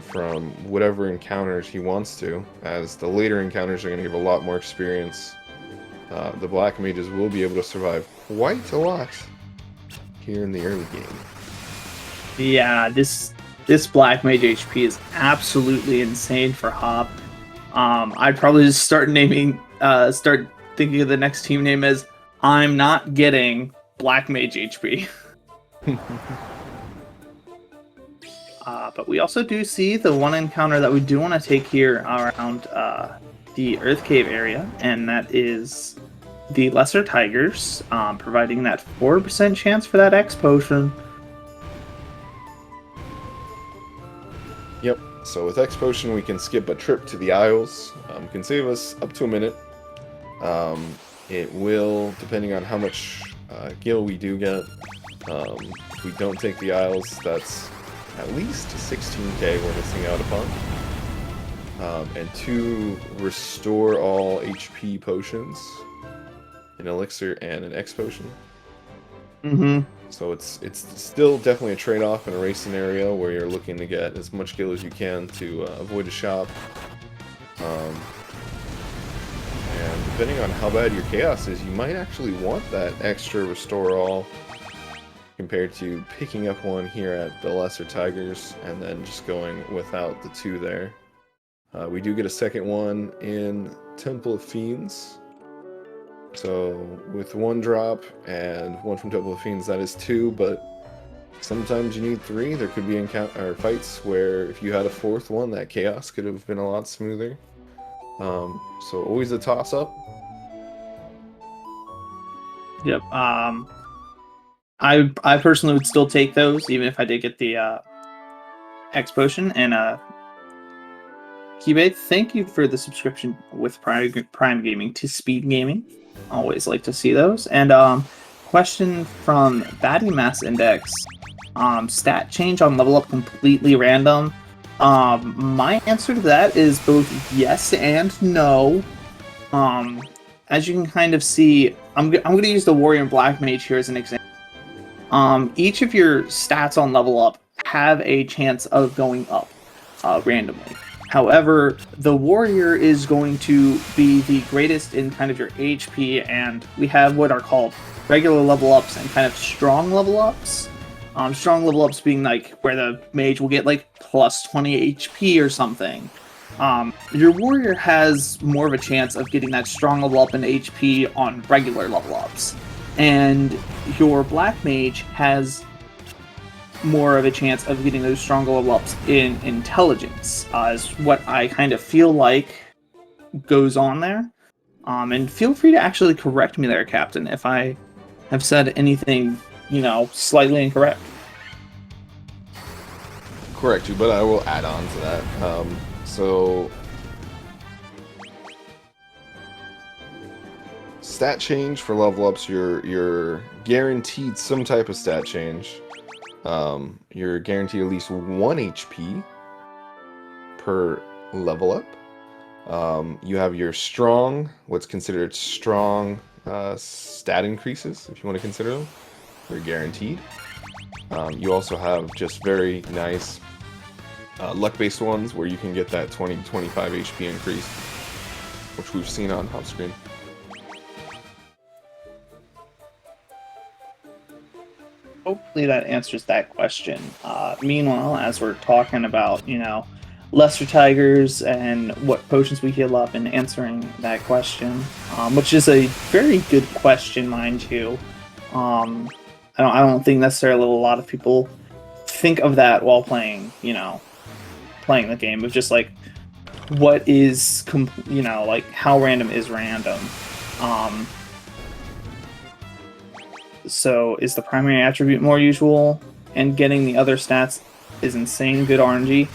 from whatever encounters he wants to, as the later encounters are going to give a lot more experience. The black mages will be able to survive quite a lot here in the early game. Yeah, this black mage HP is absolutely insane for Hob. I'd probably just start thinking of the next team name as I'm not getting black mage HP. But we also do see the one encounter that we do want to take here around the Earth Cave area, and that is the Lesser Tigers, providing that 4% chance for that X potion. Yep, so with X Potion we can skip a trip to the Isles. Can save us up to a minute. It will, depending on how much gil we do get, if we don't take the Isles, that's at least 16k we're missing out upon. And 2 restore all HP potions, an elixir and an X Potion. So it's still definitely a trade-off in a race scenario where you're looking to get as much gil as you can to avoid a shop. And depending on how bad your chaos is, you might actually want that extra restore all compared to picking up one here at the Lesser Tigers and then just going without the 2 there. We do get a second one in Temple of Fiends. So with 1 drop and 1 from Temple of Fiends, that is 2, but sometimes you need 3. There could be fights where if you had a 4th one, that chaos could have been a lot smoother. So always a toss-up. Yep. I personally would still take those, even if I did get the X Potion. And Kibe, thank you for the subscription with Prime Gaming to SpeedGaming. Always like to see those. And question from Batty Mass Index: stat change on level up completely random? My answer to that is both yes and no. As you can kind of see, I'm going to use the Warrior and Black Mage here as an example. Each of your stats on level up have a chance of going up randomly. However, the Warrior is going to be the greatest in kind of your HP, and we have what are called regular level ups and kind of strong level ups. Strong level ups being like where the Mage will get like plus 20 HP or something. Your Warrior has more of a chance of getting that strong level up in HP on regular level ups. And your Black Mage has more of a chance of getting those stronger level ups in intelligence, is what I kind of feel like goes on there. And feel free to actually correct me there, Captain, if I have said anything, slightly incorrect. Correct you, but I will add on to that. So stat change for level ups, you're guaranteed some type of stat change. You're guaranteed at least 1 HP per level up. You have your strong, what's considered strong stat increases, if you want to consider them. They're guaranteed. You also have just very nice luck-based ones where you can get that 20-25 HP increase, which we've seen on top screen. Hopefully that answers that question. Meanwhile, as we're talking about, lesser tigers and what potions we heal up, and answering that question, which is a very good question, mind you. I don't think necessarily a lot of people think of that while playing, playing the game, of just like what is, like how random is random. So is the primary attribute more usual, and getting the other stats is insane good RNG?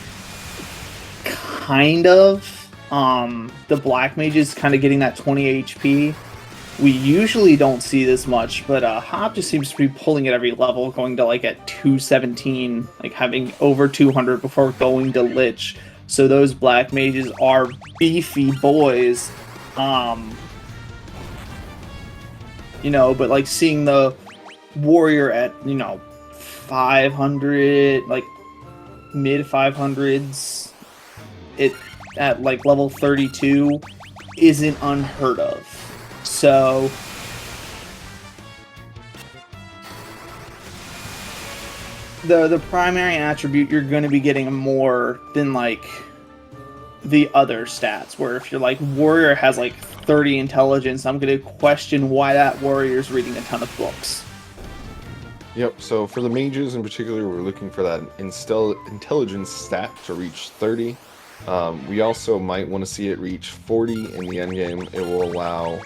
Kind of. The black mage is kind of getting that 20 HP. We usually don't see this much, but Hob just seems to be pulling at every level, going to like at 217, like having over 200 before going to Lich. So those black mages are beefy boys. But like seeing the warrior at 500, like mid 500s, it at like level 32 isn't unheard of. So the primary attribute, you're going to be getting more than like the other stats, where if you're like warrior has like 30 intelligence, I'm going to question why that warrior's reading a ton of books. Yep, so for the mages in particular, we're looking for that intelligence stat to reach 30. We also might want to see it reach 40 in the endgame. It will allow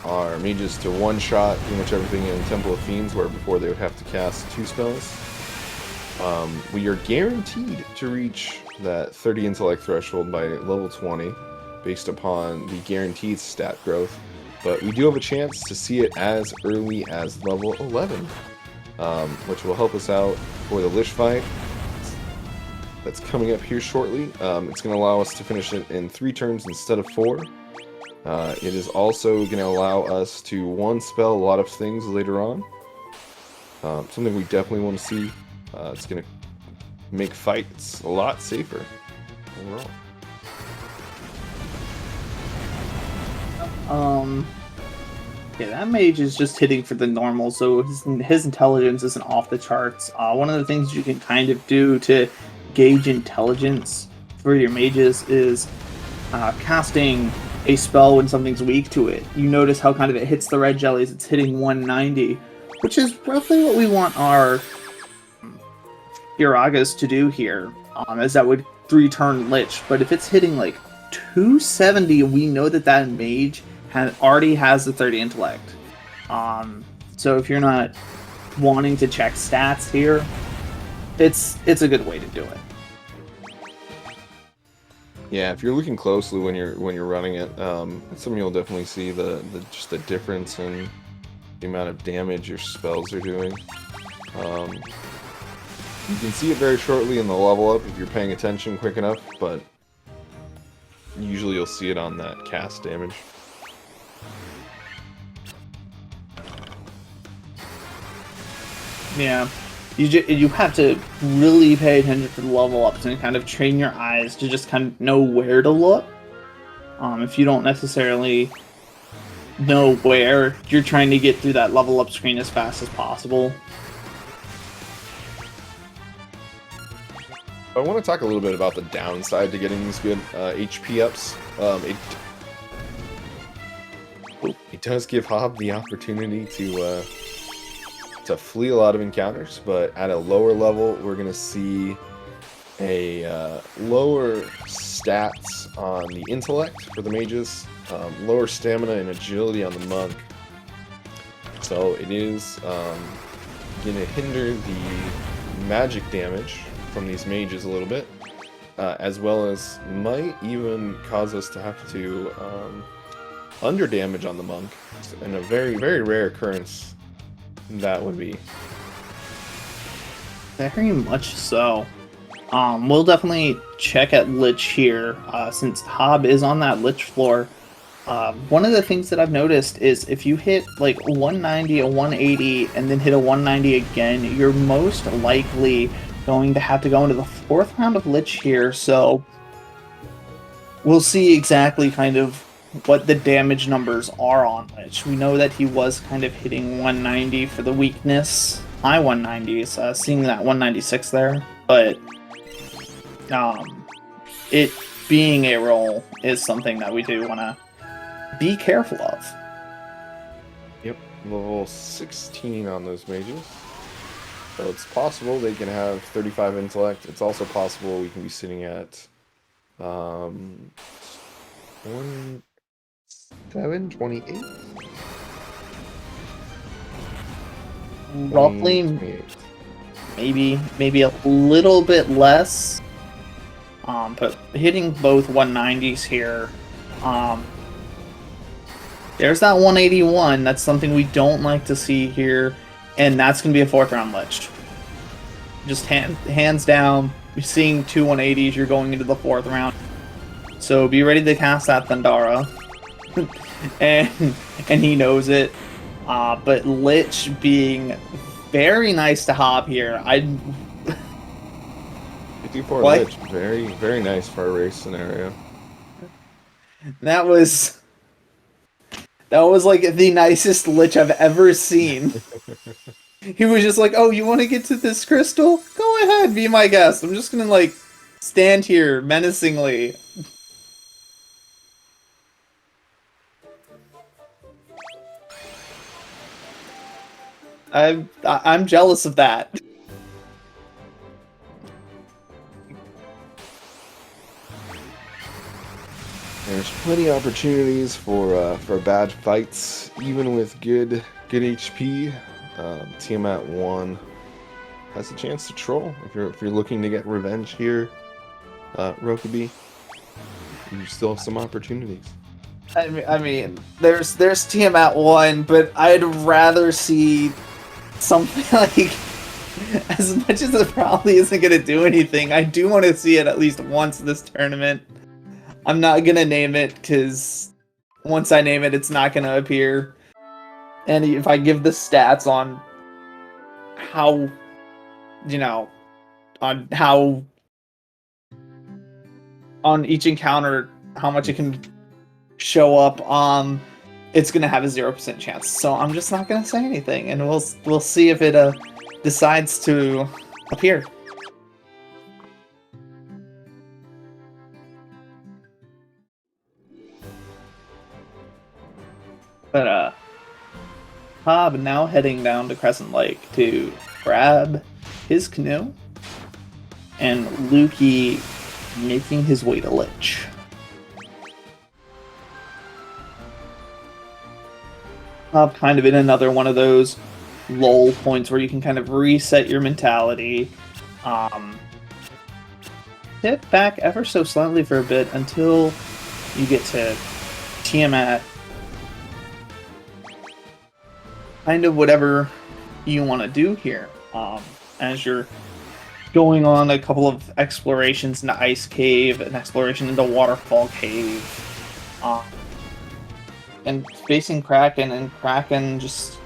our mages to one-shot pretty much everything in Temple of Fiends, where before they would have to cast 2 spells. We are guaranteed to reach that 30 intellect threshold by level 20, based upon the guaranteed stat growth. But we do have a chance to see it as early as level 11, which will help us out for the Lich fight that's coming up here shortly. It's going to allow us to finish it in 3 turns instead of 4. It is also going to allow us to one-spell a lot of things later on. Something we definitely want to see. It's going to make fights a lot safer overall. Yeah, that mage is just hitting for the normal, so his intelligence isn't off the charts. One of the things you can kind of do to gauge intelligence for your mages is casting a spell when something's weak to it. You notice how kind of it hits the red jellies, it's hitting 190, which is roughly what we want our Iragas to do here, as that would 3-turn Lich. But if it's hitting like 270, we know that that mage already has the 30 intellect. So if you're not wanting to check stats here, it's a good way to do it. Yeah, if you're looking closely when you're running it, it's something you'll definitely see just the difference in the amount of damage your spells are doing. You can see it very shortly in the level up if you're paying attention quick enough, but usually you'll see it on that cast damage. Yeah, you have to really pay attention to the level ups and kind of train your eyes to just kind of know where to look. If you don't necessarily know where, you're trying to get through that level up screen as fast as possible. I want to talk a little bit about the downside to getting these good HP ups. It does give Hob the opportunity to flee a lot of encounters, but at a lower level, we're going to see a lower stats on the intellect for the mages, lower stamina and agility on the monk. So it is going to hinder the magic damage from these mages a little bit, as well as might even cause us to have to under damage on the monk, in a very, very rare occurrence that would be. Very much so. We'll definitely check at Lich here, since Hob is on that Lich floor. One of the things that I've noticed is if you hit like 190, a 180, and then hit a 190 again, you're most likely going to have to go into the 4th round of Lich here, so we'll see exactly kind of what the damage numbers are on Lich. We know that he was kind of hitting 190 for the weakness, high 190s, seeing that 196 there, but it being a roll is something that we do want to be careful of. Yep, level 16 on those mages. So it's possible they can have 35 intellect. It's also possible we can be sitting at 2728? Roughly, 28. maybe a little bit less. But hitting both 190s here. There's that 181. That's something we don't like to see here. And that's going to be a 4th round lich. Just hands down, you're seeing 2 180s, you're going into the 4th round. So be ready to cast that Thundara. and he knows it. But lich being very nice to Hob here. 54 lich, very, very nice for a race scenario. That was like the nicest lich I've ever seen. He was just like, "Oh, you want to get to this crystal? Go ahead, be my guest. I'm just gonna like stand here menacingly." I'm jealous of that. There's plenty of opportunities for bad fights, even with good HP. Tiamat 1 has a chance to troll if you're looking to get revenge here. Rokubi, you still have some opportunities. I mean, there's Tiamat 1, but I'd rather see something like, as much as it probably isn't going to do anything, I do want to see it at least once this tournament. I'm not going to name it, because once I name it, it's not going to appear. And if I give the stats on how, on each encounter, how much it can show up, it's gonna have a 0% chance. So I'm just not gonna say anything, and we'll see if it decides to appear. But Hob now heading down to Crescent Lake to grab his canoe, and Lukey making his way to Lich. Kind of in another one of those lull points where you can kind of reset your mentality. Sit back ever so slightly for a bit until you get to Tiamat. Kind of whatever you want to do here. As you're going on a couple of explorations into Ice Cave, an exploration into Waterfall Cave. And facing Kraken, and Kraken just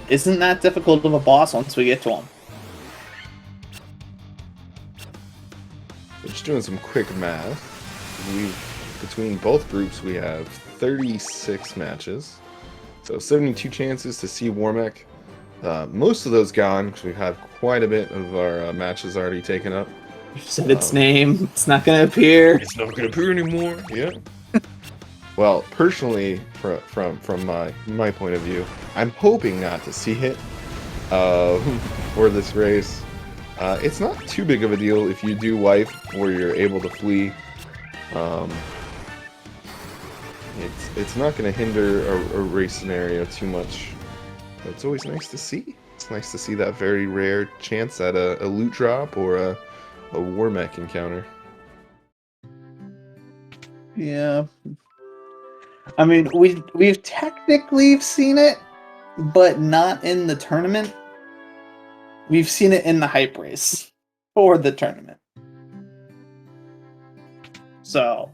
isn't that difficult of a boss once we get to him. Just doing some quick math. Between both groups, we have 36 matches. So 72 chances to see Warmech. Most of those gone, because we have quite a bit of our matches already taken up. You said its name. It's not going to appear. It's not going to appear anymore. Yeah. Well, personally, from my point of view, I'm hoping not to see it for this race. It's not too big of a deal if you do wipe or you're able to flee. It's not going to hinder a race scenario too much. But it's always nice to see. It's nice to see that very rare chance at a loot drop or a Warmech encounter. Yeah. I mean, we've technically seen it, but not in the tournament. We've seen it in the hype race for the tournament. So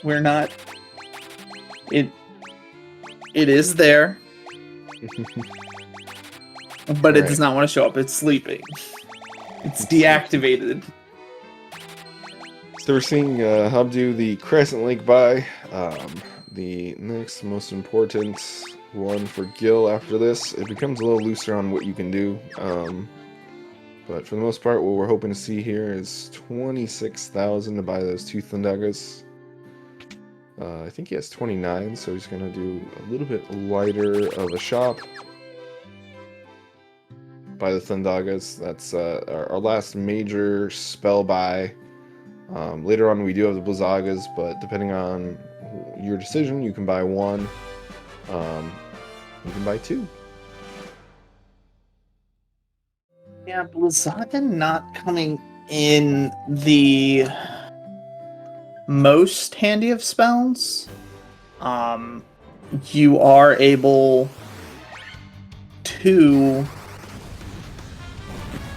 we're not. It is there, but it does not want to show up. It's sleeping. It's deactivated. So we're seeing Hub do the Crescent Lake buy. The next most important one for Gil after this, it becomes a little looser on what you can do. But for the most part, what we're hoping to see here is 26,000 to buy those 2 Thundagas. I think he has 29, so he's going to do a little bit lighter of a shop. Buy the Thundagas. That's our last major spell buy. Later on, we do have the Blizzagas, but depending on your decision, you can buy 1. You can buy 2. Yeah, Blizzaga not coming in the most handy of spells. You are able to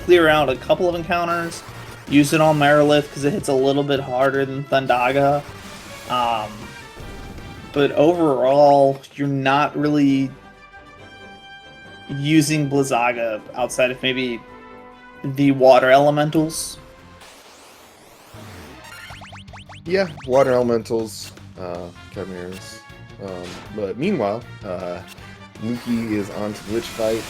clear out a couple of encounters, use it on Merilith because it hits a little bit harder than Thundaga. But overall, you're not really using Blizzaga outside of maybe the water elementals. Yeah, water elementals, chimeras. But meanwhile, Lukey is on to Lich fight.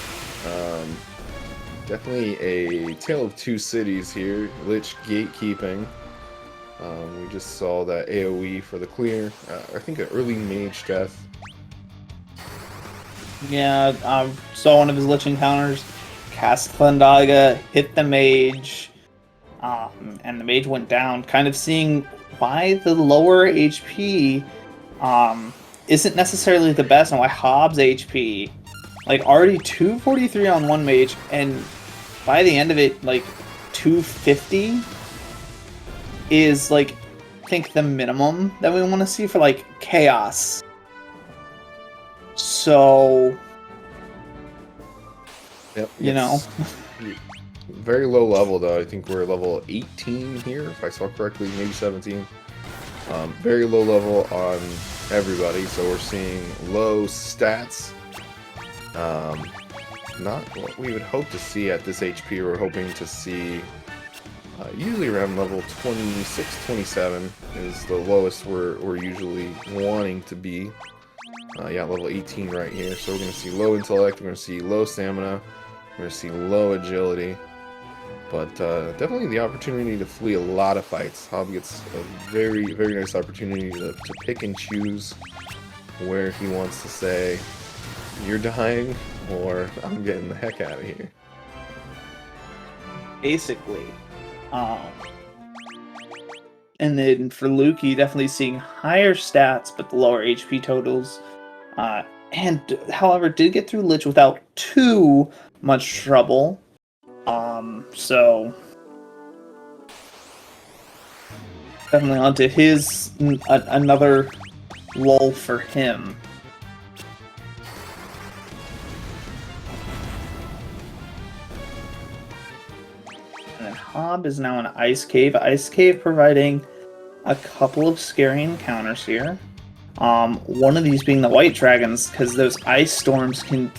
Definitely a tale of 2 cities here. Lich gatekeeping. We just saw that AoE for the clear. I think an early mage death. Yeah, I saw one of his Lich encounters, cast Thundaga, hit the mage, and the mage went down. Kind of seeing why the lower HP isn't necessarily the best, and why Hobb's HP, like already 243 on one mage, and by the end of it, like 250 is like, I think the minimum that we want to see for like chaos. So, yep, you know, very low level though. I think we're level 18 here, if I saw correctly, maybe 17. Very low level on everybody, so we're seeing low stats. Not what we would hope to see at this HP. We're hoping to see usually around level 26, 27 is the lowest we're usually wanting to be. Yeah, level 18 right here. So we're going to see low intellect, we're going to see low stamina, we're going to see low agility. But definitely the opportunity to flee a lot of fights. Hob gets a very, very nice opportunity to pick and choose where he wants to say, you're dying, or I'm getting the heck out of here. Basically. And then for Lukey, definitely seeing higher stats, but the lower HP totals. And however, did get through Lich without too much trouble. So definitely onto his another lull for him. And then Hob is now in Ice Cave. Ice Cave providing a couple of scary encounters here. One of these being the White Dragons, because those ice storms can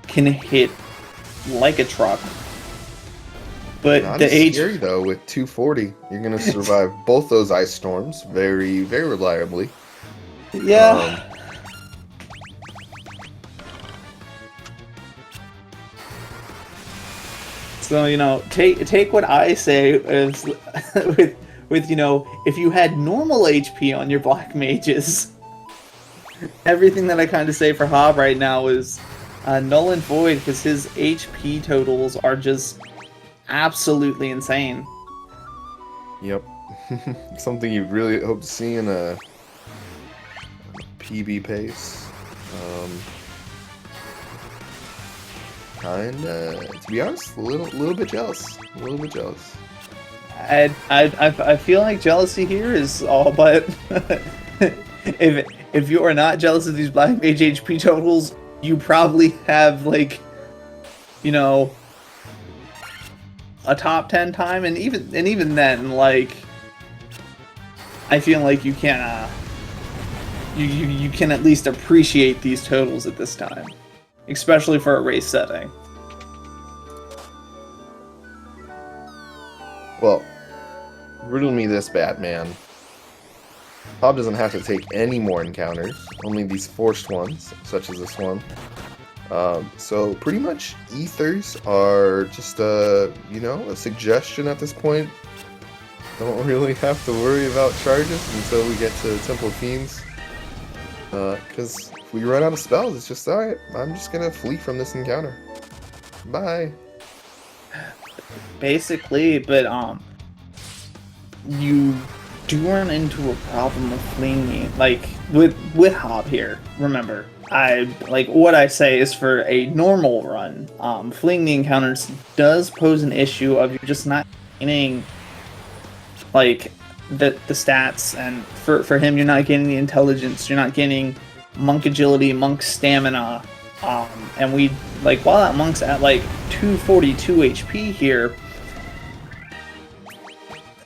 hit like a truck. But not the as scary though. With 240, you're gonna survive both those ice storms very, very reliably. Yeah. So, you know, take what I say as with you know, if you had normal HP on your black mages, everything that I kind of say for Hob right now is null and void, because his HP totals are just absolutely insane. Yep. Something you really hope to see in a PB pace. Kinda, to be honest, a little bit jealous. A little bit jealous. I feel like jealousy here is all but if you are not jealous of these black mage HP totals, you probably have, like, you know, a top 10 time, and even then, like, I feel like you can you can at least appreciate these totals at this time, especially for a race setting. Well, riddle me this, Batman. Hob doesn't have to take any more encounters, only these forced ones, such as this one. So pretty much ethers are just a suggestion at this point. Don't really have to worry about charges until we get to Temple of Fiends. Because if we run out of spells, it's just, alright, I'm just gonna flee from this encounter. Bye. Basically, but you do run into a problem with fleeing, like with Hob here. Remember, what I say is for a normal run, fleeing the encounters does pose an issue of you're just not getting like the stats, and for him you're not getting the intelligence, you're not getting monk agility, monk stamina, and we while that monk's at 242 HP here,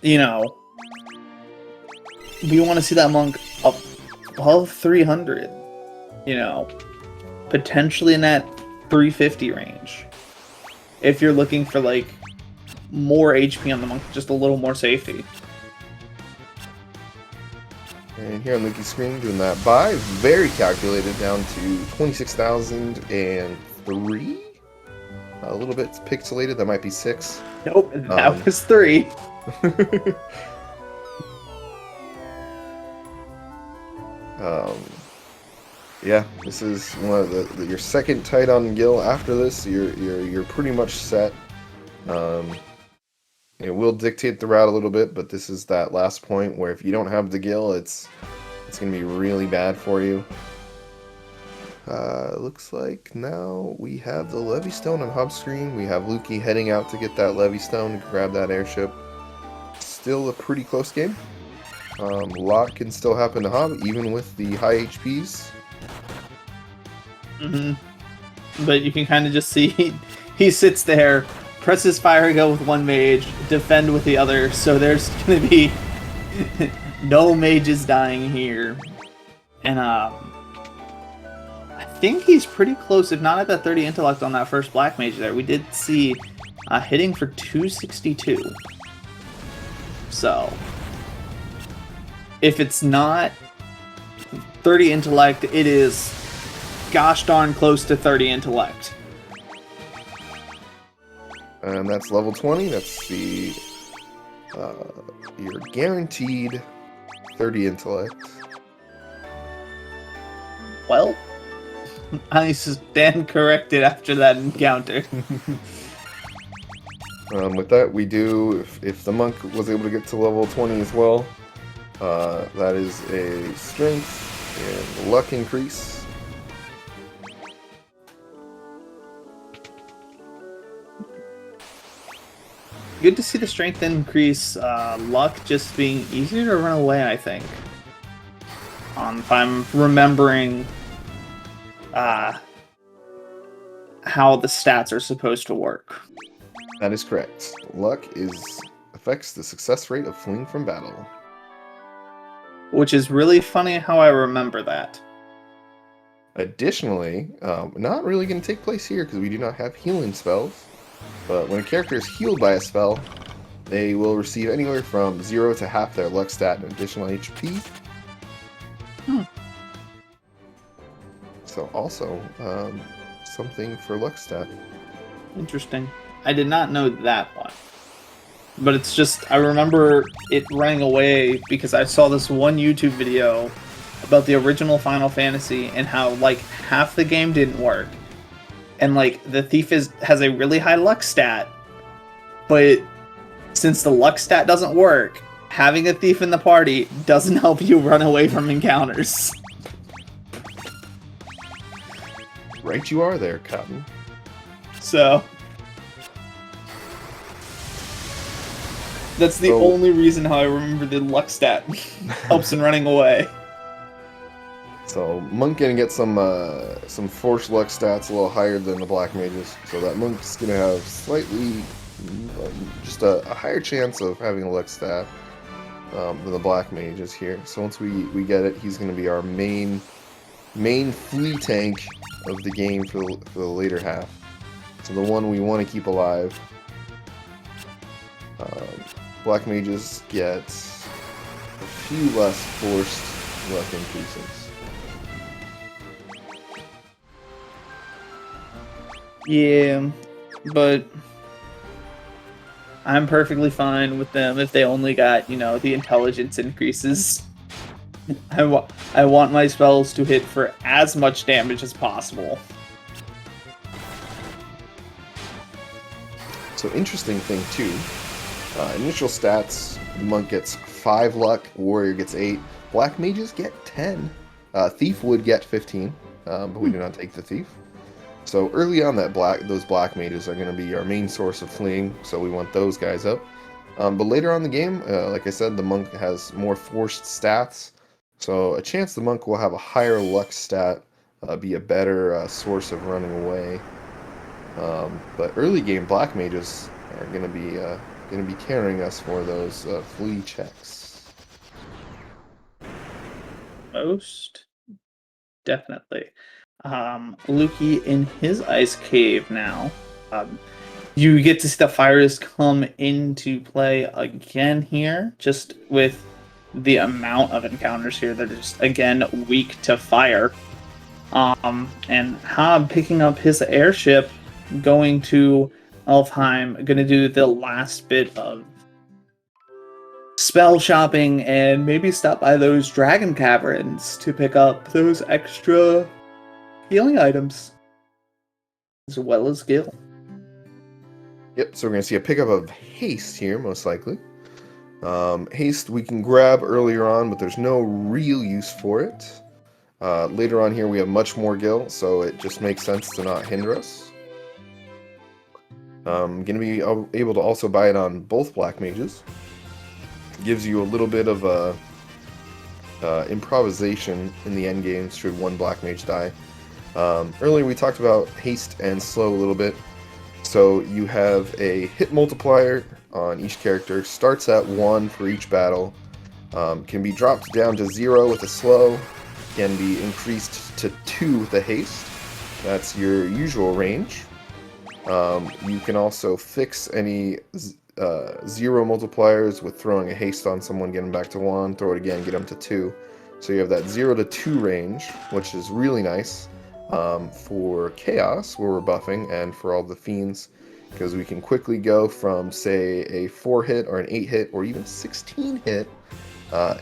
you know, we want to see that monk up above 300, you know, potentially in that 350 range. If you're looking for more HP on the monk, just a little more safety. And here on Lukey's screen, doing that buy, very calculated, down to 26,003. A little bit pixelated, that might be 6. Nope, that was 3. Yeah, this is one of your second tight on Gil. After this, you're pretty much set. It will dictate the route a little bit, but this is that last point where if you don't have the Gil, it's going to be really bad for you. Looks like now we have the Levy Stone on Hub screen. We have Lukey heading out to get that Levy Stone to grab that airship. Still a pretty close game. A lot can still happen to Hub, even with the high HPs. But you can kind of just see he sits there, presses fire go with one mage, defend with the other, so there's going to be no mages dying here. And I think he's pretty close, if not at that 30 intellect on that first black mage there. We did see hitting for 262. So if it's not 30 intellect, it is gosh darn close to 30 intellect. And that's level 20. That's the your guaranteed 30 intellect. Well, I stand corrected after that encounter. With that, we do, if the monk was able to get to level 20 as well, that is a strength and luck increase. Good to see the strength increase, luck just being easier to run away, I think. If I'm remembering how the stats are supposed to work. That is correct. Luck affects the success rate of fleeing from battle. Which is really funny how I remember that. Additionally, not really going to take place here because we do not have healing spells. But when a character is healed by a spell, they will receive anywhere from 0 to half their luck stat and additional HP. So also, something for luck stat. Interesting. I did not know that one. But it's just, I remember it running away because I saw this one YouTube video about the original Final Fantasy and how, half the game didn't work. And, the thief has a really high luck stat. But since the luck stat doesn't work, having a thief in the party doesn't help you run away from encounters. Right you are there, Cotton. So that's the only reason how I remember the luck stat helps in running away. So monk gonna get some forced luck stats a little higher than the black mages. So that monk's gonna have slightly just a higher chance of having a luck stat than the black mages here. So once we get it, he's gonna be our main flea tank of the game for the later half. So the one we want to keep alive. Black mages get a few less forced luck increases. Yeah, but I'm perfectly fine with them if they only got, you know, the intelligence increases. I want my spells to hit for as much damage as possible. So interesting thing too, initial stats, the monk gets 5 luck, warrior gets 8, black mages get 10, thief would get 15, but we do not take the thief. So early on, those black mages are going to be our main source of fleeing, so we want those guys up. But later on in the game, like I said, the monk has more forced stats, so a chance the monk will have a higher luck stat, be a better source of running away. But early game black mages are going to be carrying us for those flee checks. Most definitely. Lukey in his ice cave now. You get to see the fires come into play again here, just with the amount of encounters here that are just, again, weak to fire. And Hab picking up his airship, going to Elfheim, going to do the last bit of spell shopping and maybe stop by those dragon caverns to pick up those extra healing items, as well as Gil. Yep, so we're going to see a pickup of haste here, most likely. Haste we can grab earlier on, but there's no real use for it. Later on here we have much more Gil, so it just makes sense to not hinder us. Going to be able to also buy it on both black mages. Gives you a little bit of improvisation in the end game should one black mage die. Earlier we talked about haste and slow a little bit. So you have a hit multiplier on each character, starts at 1 for each battle, can be dropped down to 0 with a slow, can be increased to 2 with a haste. That's your usual range. You can also fix any 0 multipliers with throwing a haste on someone, get them back to 1, throw it again, get them to 2. So you have that 0 to 2 range, which is really nice. For Chaos, where we're buffing, and for all the Fiends, because we can quickly go from, say, a 4-hit or an 8-hit or even 16-hit.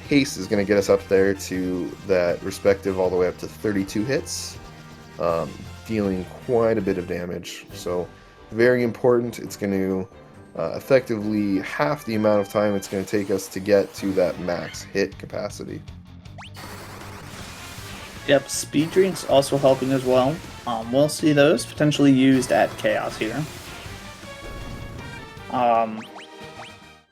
Haste is going to get us up there to that respective all the way up to 32 hits, dealing quite a bit of damage. So very important. It's going to effectively half the amount of time it's going to take us to get to that max hit capacity. Yep, speed drinks also helping as well. We'll see those potentially used at Chaos here.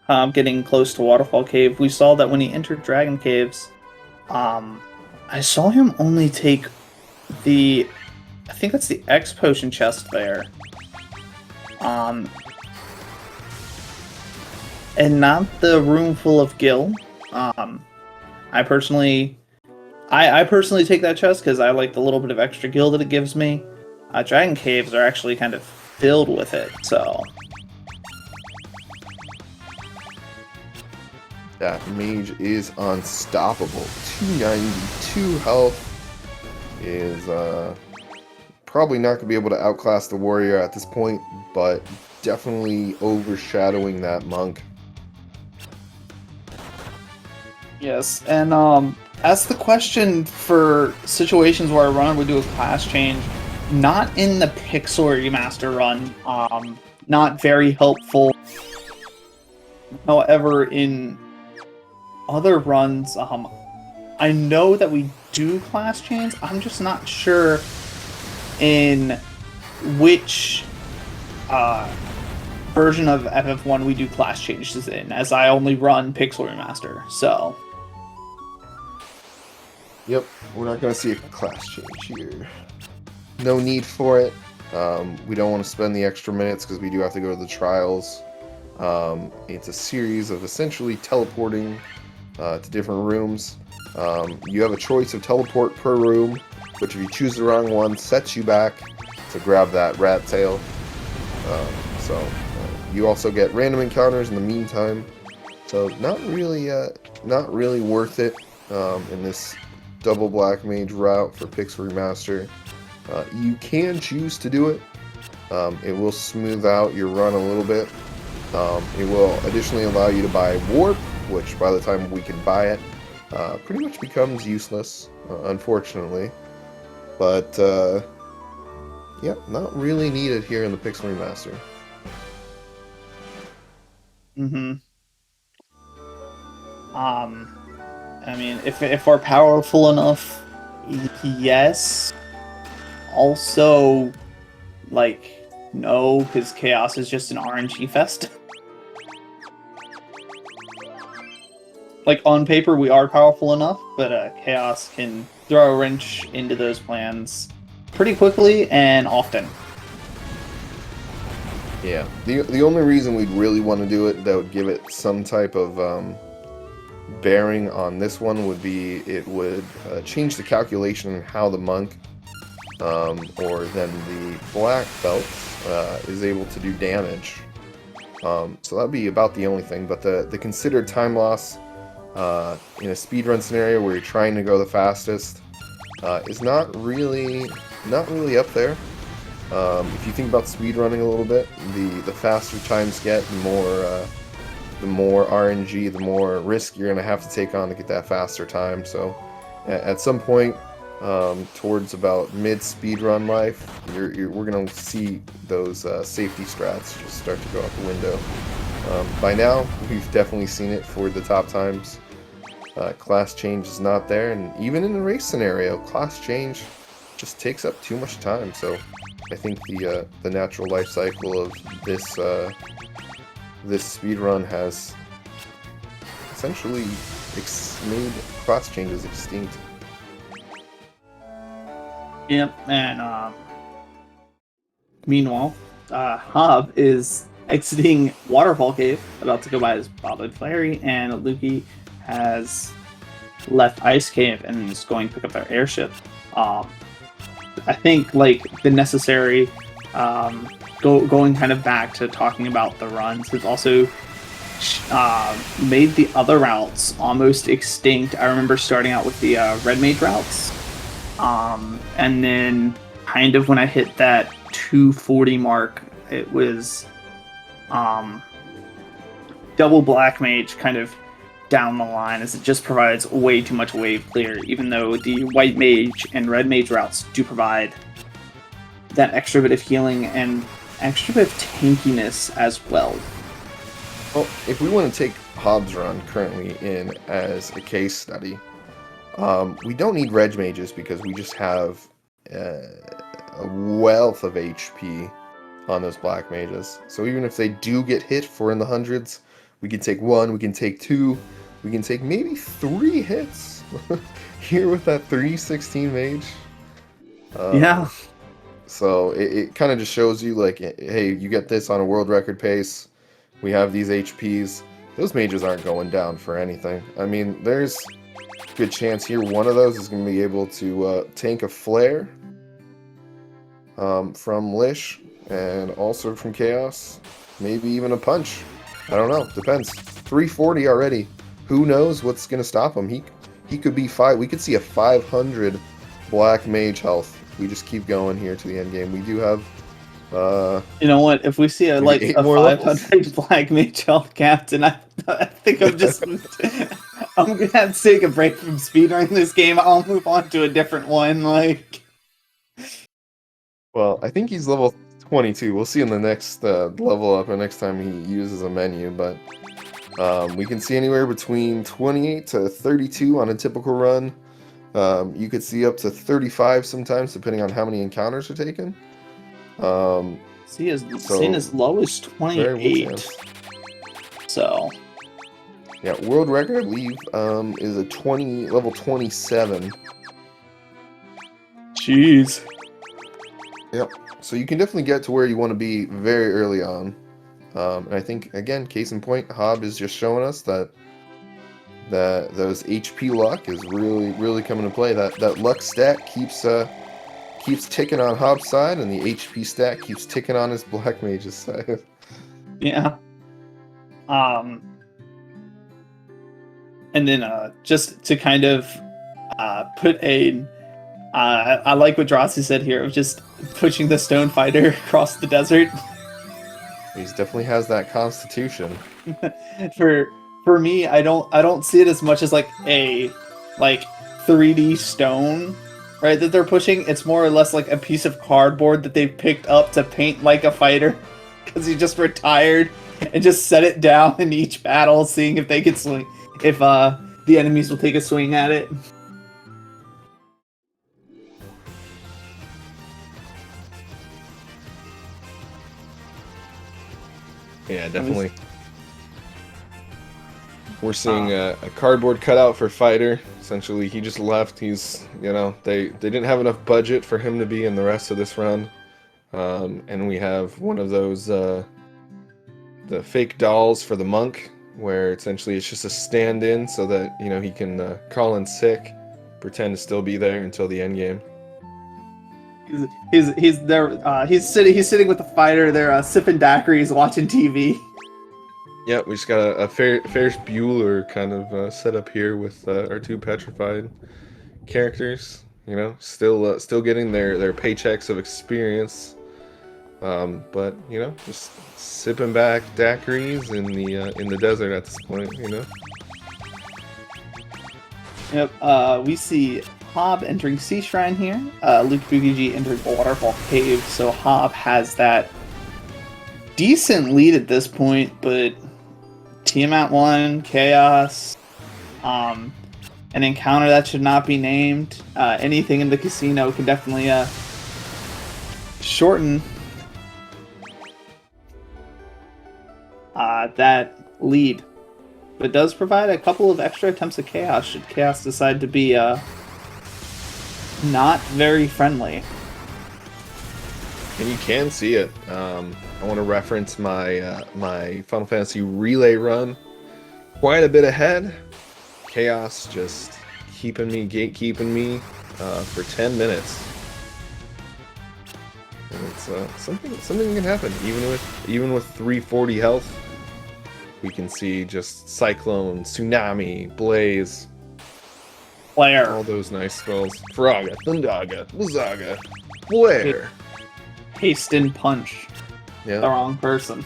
Getting close to Waterfall Cave. We saw that when he entered Dragon Caves, I saw him only take the, I think that's the X potion chest there. And not the room full of Gil. I personally take that chest because I like the little bit of extra Gil that it gives me. Dragon Caves are actually kind of filled with it, so... That mage is unstoppable. 292 health is probably not going to be able to outclass the warrior at this point, but definitely overshadowing that monk. Yes, and as the question for situations where a runner would do a class change, not in the Pixel Remaster run, not very helpful. However, in other runs, I know that we do class change. I'm just not sure in which version of FF1 we do class changes in, as I only run Pixel Remaster, so... Yep, we're not going to see a class change here. No need for it. We don't want to spend the extra minutes because we do have to go to the trials. It's a series of essentially teleporting to different rooms. You have a choice of teleport per room, which if you choose the wrong one, sets you back to grab that rat tail. You also get random encounters in the meantime. So not really worth it in this double black mage route for Pixel Remaster. You can choose to do it, It will smooth out your run a little bit. It will additionally allow you to buy Warp, which by the time we can buy it, pretty much becomes useless, unfortunately. But, yeah, not really needed here in the Pixel Remaster. Mm-hmm. I mean, if we're powerful enough, yes. Also, like, no, because Chaos is just an RNG fest. Like, on paper, we are powerful enough, but Chaos can throw a wrench into those plans pretty quickly and often. Yeah, the only reason we'd really want to do it that would give it some type of bearing on this one would be it would change the calculation on how the monk or then the black belt is able to do damage. So that'd be about the only thing. But the considered time loss in a speedrun scenario where you're trying to go the fastest is not really up there. If you think about speedrunning a little bit, the faster times get, the more RNG, the more risk you're going to have to take on to get that faster time. So at some point towards about mid speedrun life, we're going to see those safety strats just start to go out the window. By now, we've definitely seen it for the top times. Class change is not there, and even in a race scenario, class change just takes up too much time. So I think the natural life cycle of this this speedrun has essentially made class changes extinct. Yep, and meanwhile, Hob is exiting Waterfall Cave, about to go buy his Bobblehead Fairy, and Lukey has left Ice Cave and is going to pick up their airship. I think like the necessary going kind of back to talking about the runs has also made the other routes almost extinct. I remember starting out with the Red Mage routes, and then kind of when I hit that 240 mark, it was double Black Mage kind of down the line, as it just provides way too much wave clear, even though the White Mage and Red Mage routes do provide that extra bit of healing and extra bit of tankiness as well. Well, if we want to take Hobbs Run currently in as a case study, we don't need Reg Mages because we just have a wealth of HP on those Black Mages. So even if they do get hit for in the hundreds, we can take one, we can take two, we can take maybe 3 hits here with that 316 Mage. Yeah. So it kind of just shows you, like, hey, you get this on a world record pace. We have these HPs. Those mages aren't going down for anything. I mean, there's a good chance here one of those is going to be able to tank a flare from Lish and also from Chaos. Maybe even a punch. I don't know. Depends. 340 already. Who knows what's going to stop him? He could be we could see a 500 Black Mage health. We just keep going here to the end game. We do have you know what? If we see a 500 levels. Black Mage health captain, I think I'm just I'm gonna have to take a break from speedrunning this game. I'll move on to a different one. Like, well, I think he's level 22. We'll see in the next level up or next time he uses a menu, but we can see anywhere between 28 to 32 on a typical run. You could see up to 35 sometimes, depending on how many encounters are taken. seen as low as 28. So, yeah, world record, I believe, is a level 27. Jeez. Yep. So you can definitely get to where you want to be very early on. And I think, again, case in point, Hob is just showing us that those HP luck is really coming to play. That luck stat keeps ticking on Hob's side, and the HP stat keeps ticking on his Black Mage's side. Yeah. And then just to kind of put a I like what Drossi said here of just pushing the stone fighter across the desert. He definitely has that constitution. For me, I don't see it as much as like a 3D stone, right, that they're pushing. It's more or less like a piece of cardboard that they've picked up to paint like a fighter because he just retired and just set it down in each battle, seeing if they could swing, if the enemies will take a swing at it. Yeah, definitely. We're seeing a cardboard cutout for Fighter. Essentially, he just left. He's, you know, they didn't have enough budget for him to be in the rest of this run. And we have one of those, the fake dolls for the monk, where essentially it's just a stand-in so that, you know, he can call in sick, pretend to still be there until the end game. He's there. He's sitting with the fighter. They're sipping daiquiris, watching TV. Yeah, we just got a Ferris Bueller kind of setup here with our two petrified characters. You know, still getting their paychecks of experience, but you know, just sipping back daiquiris in the desert at this point. You know. Yep. We see Hob entering Sea Shrine here. LukeyPookieG entering Waterfall Cave. So Hob has that decent lead at this point, but Tiamat 1, Chaos, an encounter that should not be named. Anything in the casino can definitely shorten that lead. But does provide a couple of extra attempts at Chaos should Chaos decide to be not very friendly. And you can see it. I want to reference my my Final Fantasy Relay run. Quite a bit ahead. Chaos just gatekeeping me for 10 minutes. And it's something can happen even with 340 health. We can see just Cyclone, Tsunami, Blaze, Flare, all those nice spells. Froga, Thundaga, Lazaga, Flare, Haste and Punch. Yeah. The wrong person.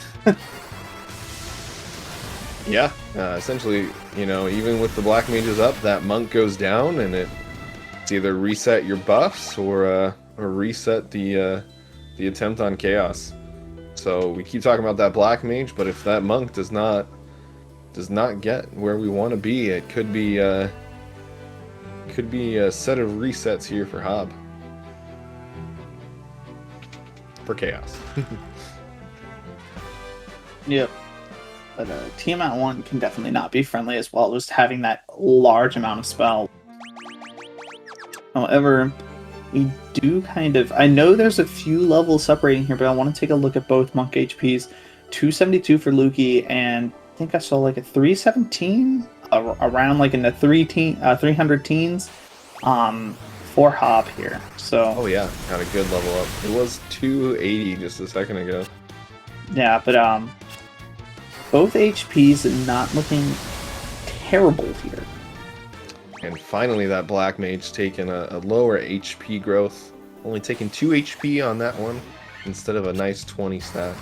Yeah, essentially, you know, even with the Black Mages up, that monk goes down, and it's either reset your buffs or reset the attempt on Chaos. So we keep talking about that Black Mage, but if that monk does not get where we want to be, it could be a set of resets here for Hob. For Chaos. Yep. But Tiamat 1 can definitely not be friendly as well, just having that large amount of spell. However, we do kind of... I know there's a few levels separating here, but I want to take a look at both Monk HPs. 272 for Lukey, and I think I saw like a 317, around like in the 300 teens for Hob here. So... Oh yeah, got a good level up. It was 280 just a second ago. Yeah, but both HPs not looking terrible here. And finally that Black Mage taking a lower HP growth. Only taking 2 HP on that one instead of a nice 20 stat.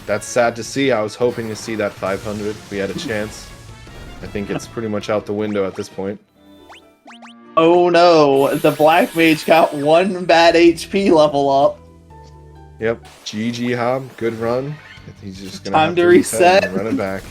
That's sad to see. I was hoping to see that 500 if we had a chance. I think it's pretty much out the window at this point. Oh no, the Black Mage got one bad HP level up. Yep, GG Hob, good run. He's just gonna Time have to reset and run it back.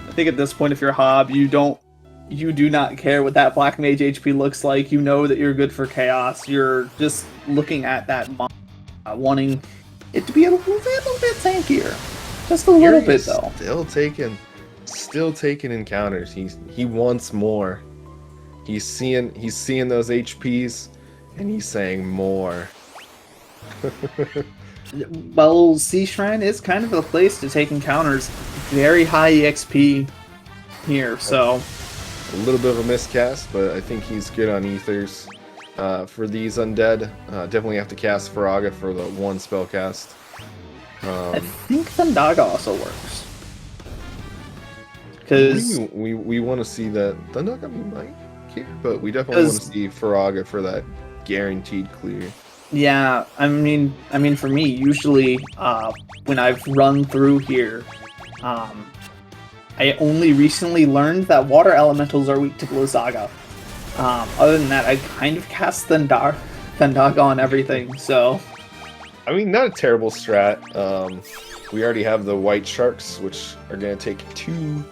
I think at this point, if you're Hob, you do not care what that Black Mage HP looks like. You know that you're good for Chaos. You're just looking at that, wanting it to be a little bit tankier, just a little bit though. Still taking encounters. He wants more. He's seeing those HPs, and he's saying more. Well, Sea Shrine is kind of a place to take encounters. Very high EXP here, so... A little bit of a miscast, but I think he's good on Ethers. For these undead, definitely have to cast Faraga for the one spell cast. I think Thundaga also works. because we want to see that Thunderga might care, but we definitely want to see Faraga for that guaranteed clear. Yeah, I mean, for me, usually when I've run through here, I only recently learned that water elementals are weak to Blizzaga. Other than that, I kind of cast Thundaga on everything, so... I mean, not a terrible strat. We already have the white sharks, which are going to take two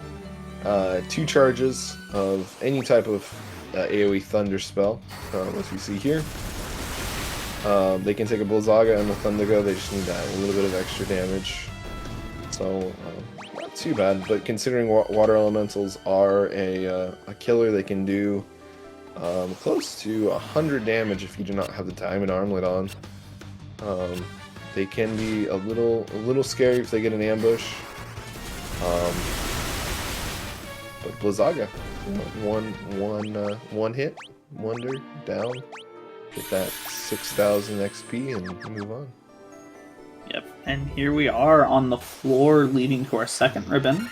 charges of any type of AoE thunder spell, as you see here. They can take a Blizzaga and a Thundaga, they just need that little bit of extra damage. So, not too bad, but considering water elementals are a killer, they can do close to 100 damage if you do not have the diamond armlet on. They can be a little scary if they get an ambush. But Blizzaga, one hit, wonder, down, get that 6,000 XP and move on. Yep, and here we are on the floor leading to our second ribbon,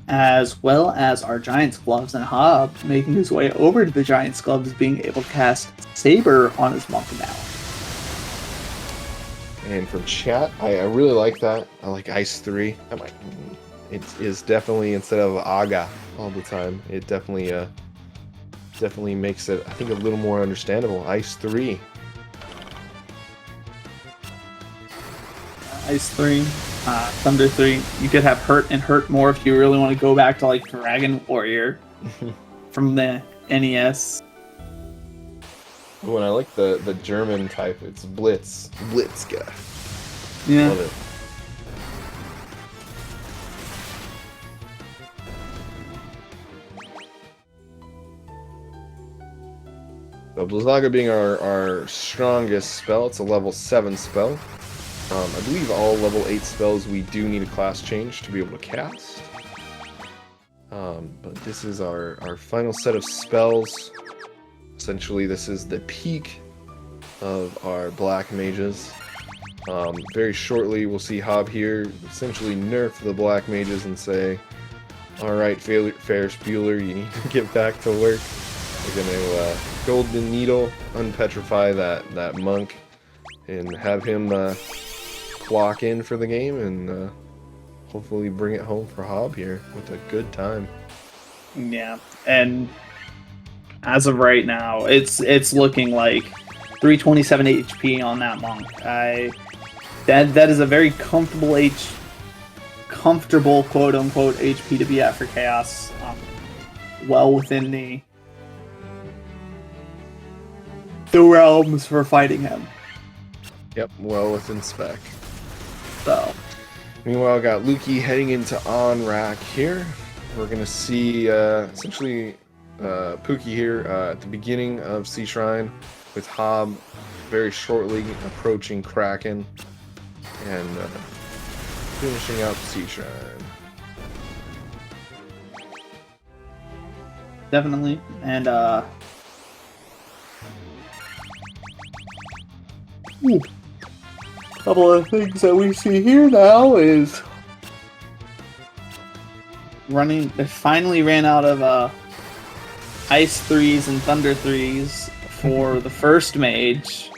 as well as our Giant's Gloves and Hob making his way over to the Giant's Gloves, being able to cast Saber on his monk now. And from chat, I really like that. I like Ice 3. I'm like, it is definitely, instead of Aga all the time, it definitely makes it, I think, a little more understandable. Ice 3. Ice 3, Thunder 3. You could have Hurt and Hurt more if you really want to go back to like Dragon Warrior from the NES. When I like the German type, it's Blitz. Blitzka. Yeah. Love it. So Blizzaga being our strongest spell, it's a level 7 spell. I believe all level 8 spells we do need a class change to be able to cast. But this is our final set of spells. Essentially, this is the peak of our black mages. Very shortly, we'll see Hob here essentially nerf the black mages and say, alright, Ferris Bueller, you need to get back to work. We're going to Golden Needle, unpetrify that monk, and have him clock in for the game, and hopefully bring it home for Hob here with a good time. Yeah, and as of right now, it's looking like 327 HP on that monk. That is a very comfortable quote unquote HP to be at for Chaos. Well within the realms for fighting him. Yep, well within spec. So, meanwhile, got Lukey heading into on-rack here. We're gonna see essentially Pookie here at the beginning of Sea Shrine, with Hob very shortly approaching Kraken and finishing up Sea Shrine. definitely, and a couple of things that we see here now is they finally ran out of Ice 3s and Thunder 3s for the first mage.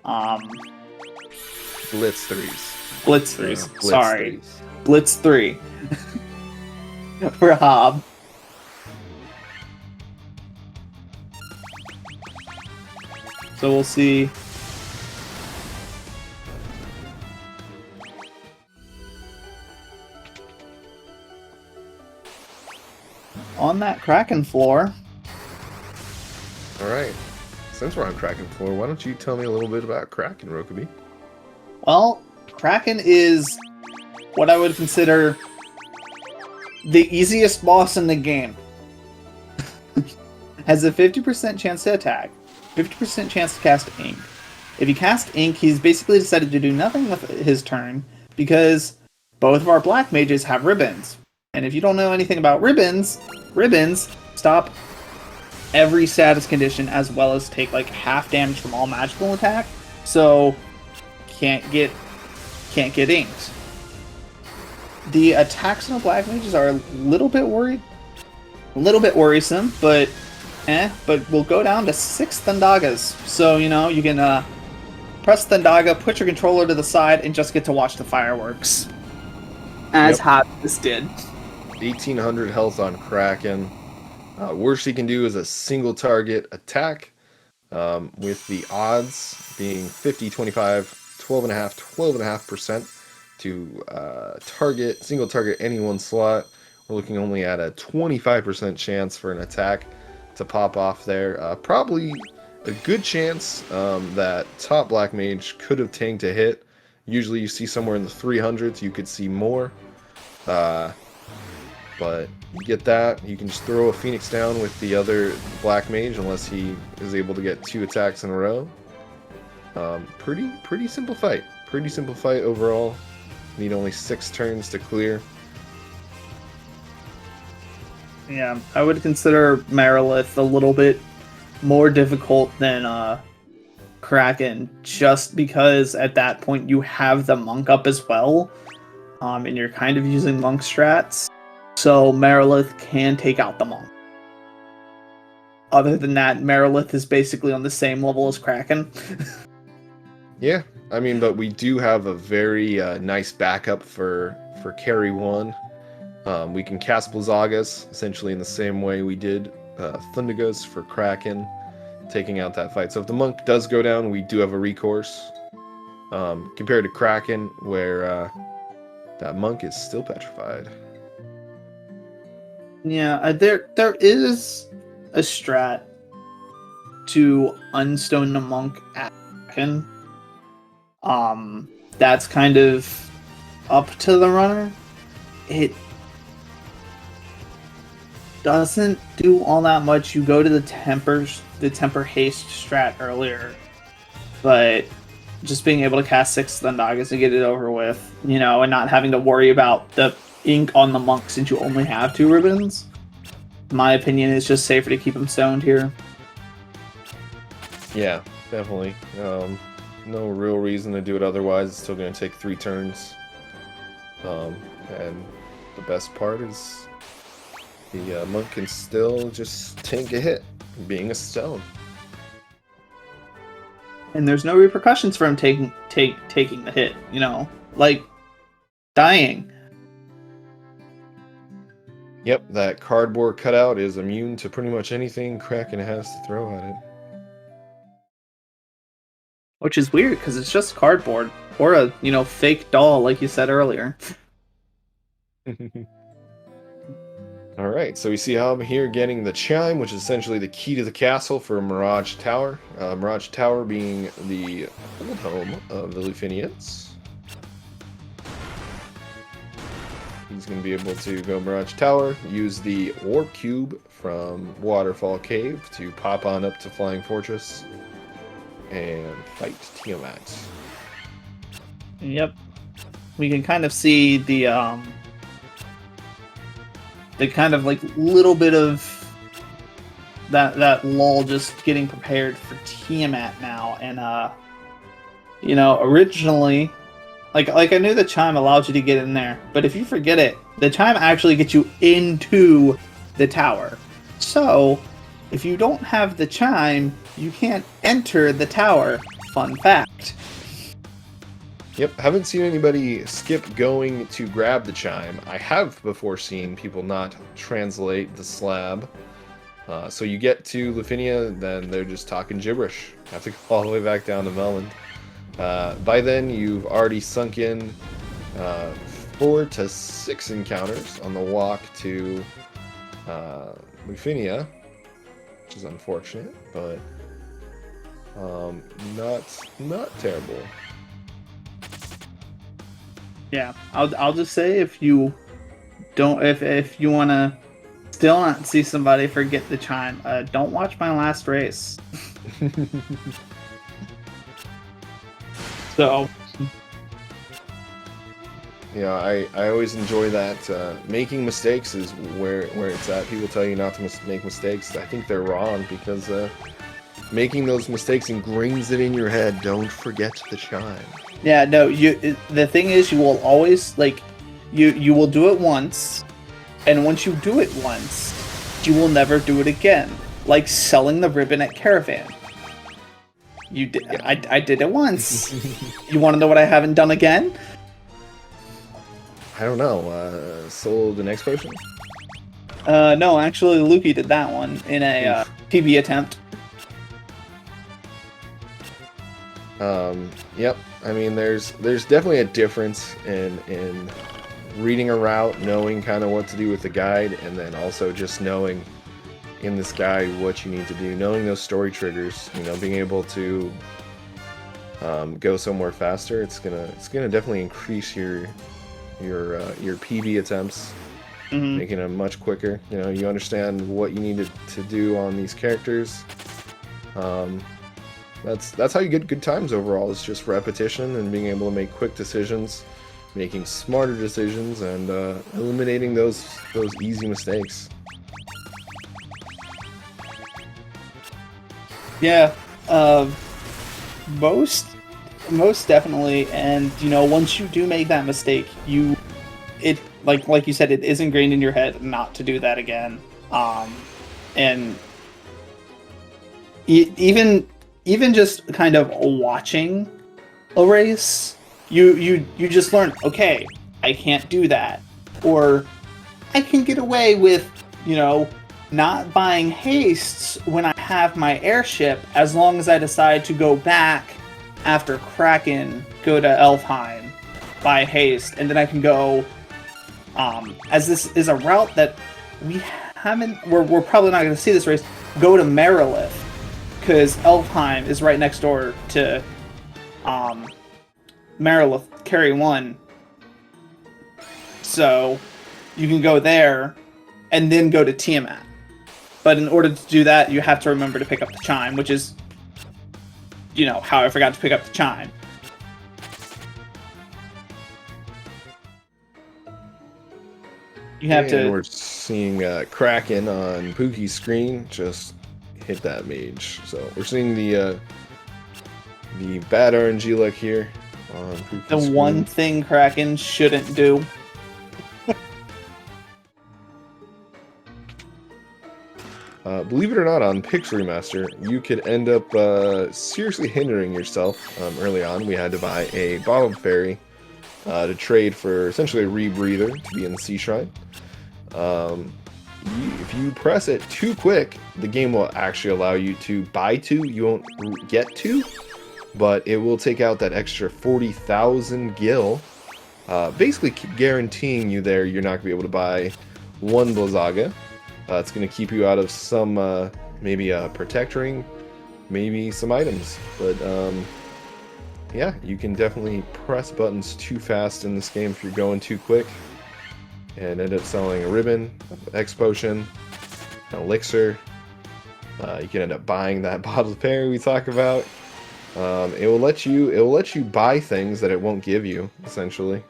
Blitz 3s. Blitz 3s. Blitz Sorry. 3s. Blitz 3. For Hob. So we'll see. On that Kraken floor. Alright. Since we're on Kraken floor, why don't you tell me a little bit about Kraken, Rokubi? Well, Kraken is what I would consider the easiest boss in the game. Has a 50% chance to attack, 50% chance to cast Ink. If you cast Ink, he's basically decided to do nothing with his turn because both of our black mages have ribbons. And if you don't know anything about ribbons stop every status condition as well as take like half damage from all magical attack. So can't get inked. the attacks on the Black Mages are a little bit worrisome, but but we'll go down to 6 Thundagas. So, you know, you can press Thundaga, put your controller to the side, and just get to watch the fireworks. As Hobbs did. 1800 health on Kraken. Worst he can do is a single target attack, with the odds being 50, 25, 12.5% to single target any one slot. We're looking only at a 25% chance for an attack to pop off there. Probably a good chance that top Black Mage could have tanked a hit. Usually you see somewhere in the 300s, you could see more. But you get that, you can just throw a Phoenix down with the other Black Mage unless he is able to get 2 attacks in a row. Pretty simple fight. Pretty simple fight overall. Need only 6 turns to clear. Yeah, I would consider Marilith a little bit more difficult than Kraken, just because at that point you have the Monk up as well, and you're kind of using Monk strats, so Marilith can take out the Monk. Other than that, Marilith is basically on the same level as Kraken. Yeah, I mean, but we do have a very nice backup for carry 1. We can cast Blizzagas essentially in the same way we did Thundagas for Kraken, taking out that fight. So if the Monk does go down, we do have a recourse, compared to Kraken, where that Monk is still petrified. Yeah, there is a strat to unstone the Monk at Kraken. That's kind of up to the runner. It doesn't do all that much. You go to the temper haste strat earlier, but just being able to cast 6 Thundagas and get it over with, you know, and not having to worry about the ink on the Monk since you only have 2 ribbons. In my opinion, it's just safer to keep him stoned here. Yeah, definitely. No real reason to do it otherwise. It's still going to take 3 turns. And the best part is the Monk can still just tank a hit, being a stone. And there's no repercussions for him taking the hit, you know, like dying. Yep, that cardboard cutout is immune to pretty much anything Kraken has to throw at it. Which is weird, because it's just cardboard. Or a, you know, fake doll, like you said earlier. Alright, so we see how I'm here getting the chime, which is essentially the key to the castle for Mirage Tower. Mirage Tower being the old home of the Lufinians. He's going to be able to go Mirage Tower, use the Warp Cube from Waterfall Cave to pop on up to Flying Fortress, and fight Tiamat. Yep. We can kind of see the kind of like little bit of that lull just getting prepared for Tiamat now. And you know, originally like I knew the chime allowed you to get in there, but if you forget it, the chime actually gets you into the tower. So if you don't have the chime, you can't enter the tower. Fun fact. Yep, haven't seen anybody skip going to grab the chime. I have before seen people not translate the slab. So you get to Lufinia, then they're just talking gibberish. Have to go all the way back down to Melland. By then, you've already sunk in 4 to 6 encounters on the walk to Lufinia, which is unfortunate, but not terrible. Yeah, I'll just say, if you don't, if you want to still not see somebody forget the chime, don't watch my last race. So yeah, I always enjoy that. Making mistakes is where it's at. People tell you not to make mistakes. I think they're wrong, because making those mistakes ingrains it in your head. Don't forget the chime. yeah, no, the thing is, you will always, like, You will do it once, and once you do it once, you will never do it again. Like selling the ribbon at Caravan. You did. Yeah. I did it once. You want to know what I haven't done again? I don't know. Sold an X potion? No, actually, Lukey did that one in a PB attempt. Yep. I mean, there's definitely a difference in reading a route, knowing kind of what to do with the guide, and then also just knowing in this guide what you need to do, knowing those story triggers. You know, being able to go somewhere faster. It's gonna definitely increase your PB attempts, making them much quicker. You know, you understand what you needed to do on these characters. That's how you get good times overall. It's just repetition and being able to make quick decisions, making smarter decisions, and eliminating those easy mistakes. Yeah, most definitely. And you know, once you do make that mistake, like you said, it is ingrained in your head not to do that again. And even just kind of watching a race, you just learn, okay, I can't do that, or I can get away with, you know, not buying hastes when I have my airship, as long as I decide to go back after Kraken, go to Elfheim, buy haste, and then I can go, as this is a route that we're probably not going to see this race, go to Marilith, because Elfheim is right next door to Marilith Carry 1. So you can go there and then go to Tiamat. But in order to do that, you have to remember to pick up the chime, which is, you know, how I forgot to pick up the chime. You have to. We're seeing Kraken on Pookie's screen. Just hit that mage. So we're seeing the bad RNG luck here on Pookie's screen. One thing Kraken shouldn't do. Believe it or not, on Pix Remaster, you could end up seriously hindering yourself early on. We had to buy a Bottled Fairy to trade for essentially a rebreather to be in the Sea Shrine. If you press it too quick, the game will actually allow you to buy two. You won't get two, but it will take out that extra 40,000 gil, basically guaranteeing you there you're not going to be able to buy one Blizzaga. It's going to keep you out of some, maybe a Protect Ring, maybe some items. But, yeah, you can definitely press buttons too fast in this game if you're going too quick. And end up selling a ribbon, X potion, an elixir. You can end up buying that bottled fairy we talk about. It will let you buy things that it won't give you, essentially.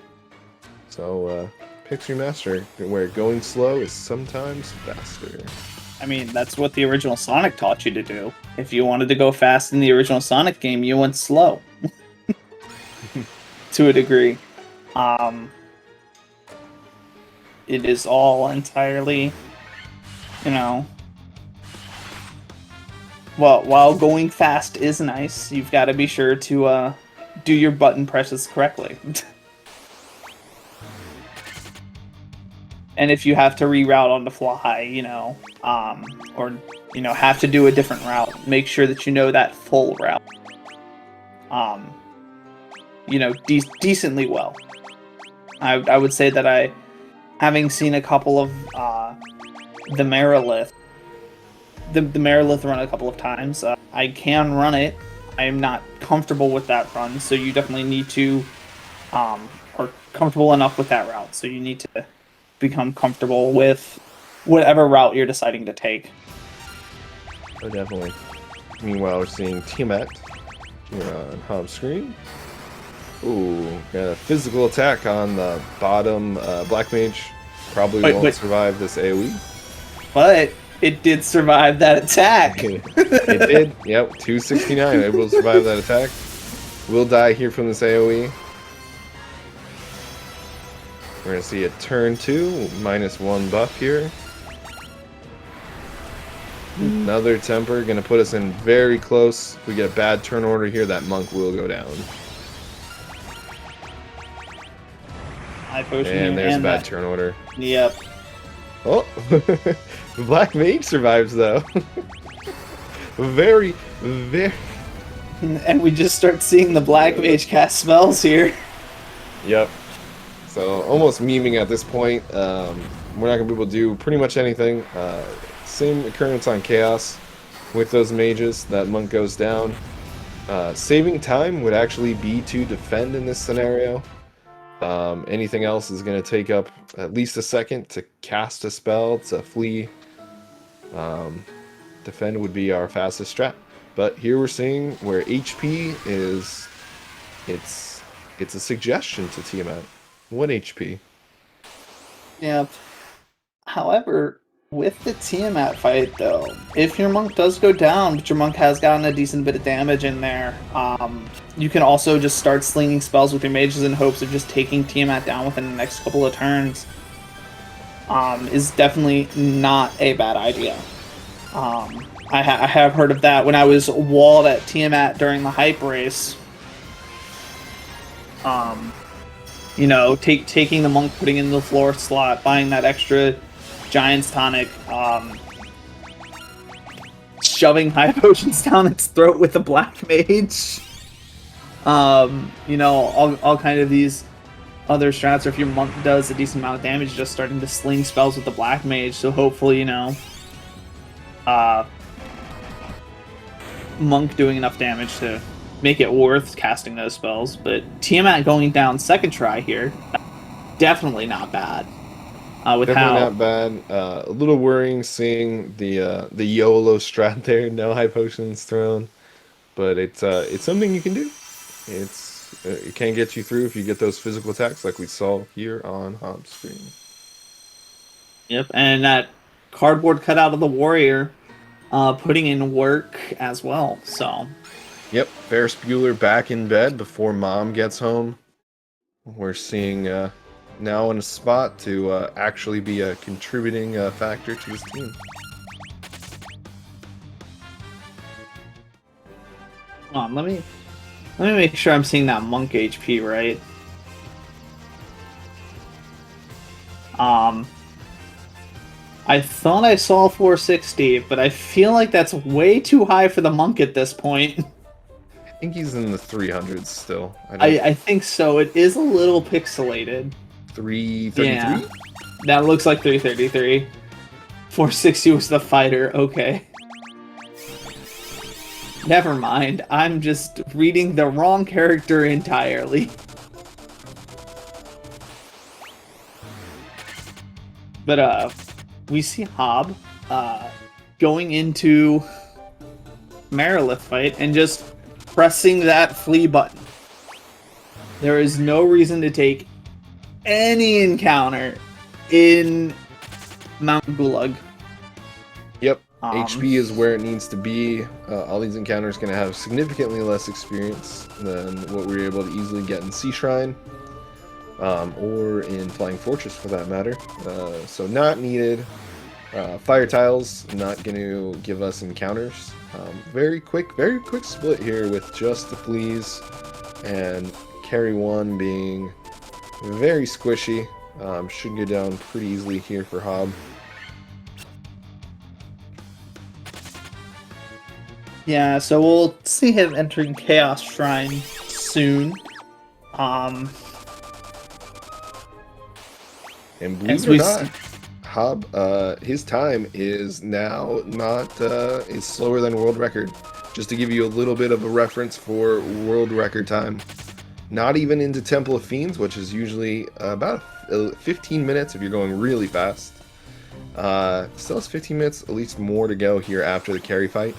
So, Pix Remaster, where going slow is sometimes faster. I mean, that's what the original Sonic taught you to do. If you wanted to go fast in the original Sonic game, you went slow. To a degree. It is all entirely, you know... Well, while going fast is nice, you've got to be sure to do your button presses correctly. And if you have to reroute on the fly, you know, or, you know, have to do a different route, make sure that you know that full route, you know, decently well. I would say that having seen a couple of the Marilith run a couple of times, I can run it. I am not comfortable with that run, so you definitely need to, or comfortable enough with that route, so you need to become comfortable with whatever route you're deciding to take. Oh, definitely. Meanwhile, we're seeing Tiamat here on home screen. Ooh, got a physical attack on the bottom Black Mage. Probably won't survive this AoE. But it did survive that attack. It did. Yep, 269. It will survive that attack. Will die here from this AoE. We're going to see a turn 2, -1 buff here. Another temper, going to put us in very close. If we get a bad turn order here, that monk will go down. High potion And here, there's a and bad that. turn order. Yep. Oh, the Black Mage survives though. Very. And we just start seeing the Black Mage cast spells here. Yep. So almost memeing at this point. We're not gonna be able to do pretty much anything. Same occurrence on Chaos with those mages. That monk goes down. Saving time would actually be to defend in this scenario. Anything else is going to take up at least a second to cast a spell, to flee. Defend would be our fastest strat. But here we're seeing where HP is, it's a suggestion to Tiamat. 1 HP. Yep. However, with the Tiamat fight, though, if your monk does go down, but your monk has gotten a decent bit of damage in there, you can also just start slinging spells with your mages in hopes of just taking Tiamat down within the next couple of turns. Is definitely not a bad idea. I have heard of that when I was walled at Tiamat during the hype race. You know, taking the monk, putting in the floor slot, buying that extra Giant's Tonic, shoving high potions down its throat with the Black Mage. You know, all kind of these other strats, or if your monk does a decent amount of damage, just starting to sling spells with the Black Mage, so hopefully, you know, monk doing enough damage to make it worth casting those spells. But Tiamat going down second try here, definitely not bad. With Definitely how not bad. A little worrying seeing the YOLO strat there. No high potions thrown, but it's something you can do. It can get you through if you get those physical attacks like we saw here on Hab's screen. Yep, and that cardboard cutout of the warrior putting in work as well. So Yep, Ferris Bueller back in bed before Mom gets home. We're seeing now in a spot to actually be a contributing factor to his team. hold on, let me make sure I'm seeing that monk HP right. I thought I saw 460, but I feel like that's way too high for the monk at this point. I think he's in the 300s still. I think so. It is a little pixelated. 333? Yeah, that looks like 333. 460 was the fighter. Okay. Never mind. I'm just reading the wrong character entirely. But we see Hab going into Marilith fight and just pressing that flee button. There is no reason to take any encounter in Mount Gulag. Yep, HP is where it needs to be. All these encounters going to have significantly less experience than what we were able to easily get in Sea Shrine. Or in Flying Fortress for that matter. So not needed. Fire Tiles not going to give us encounters. Very quick split here with just the fleas, and carry 1 being very squishy. Should go down pretty easily here for Hab. Yeah, so we'll see him entering Chaos Shrine soon. And believe it or not, Hab, his time is now not is slower than world record. Just to give you a little bit of a reference for world record time, not even into Temple of Fiends, which is usually about 15 minutes if you're going really fast. Still has 15 minutes, at least more to go here after the carry fight.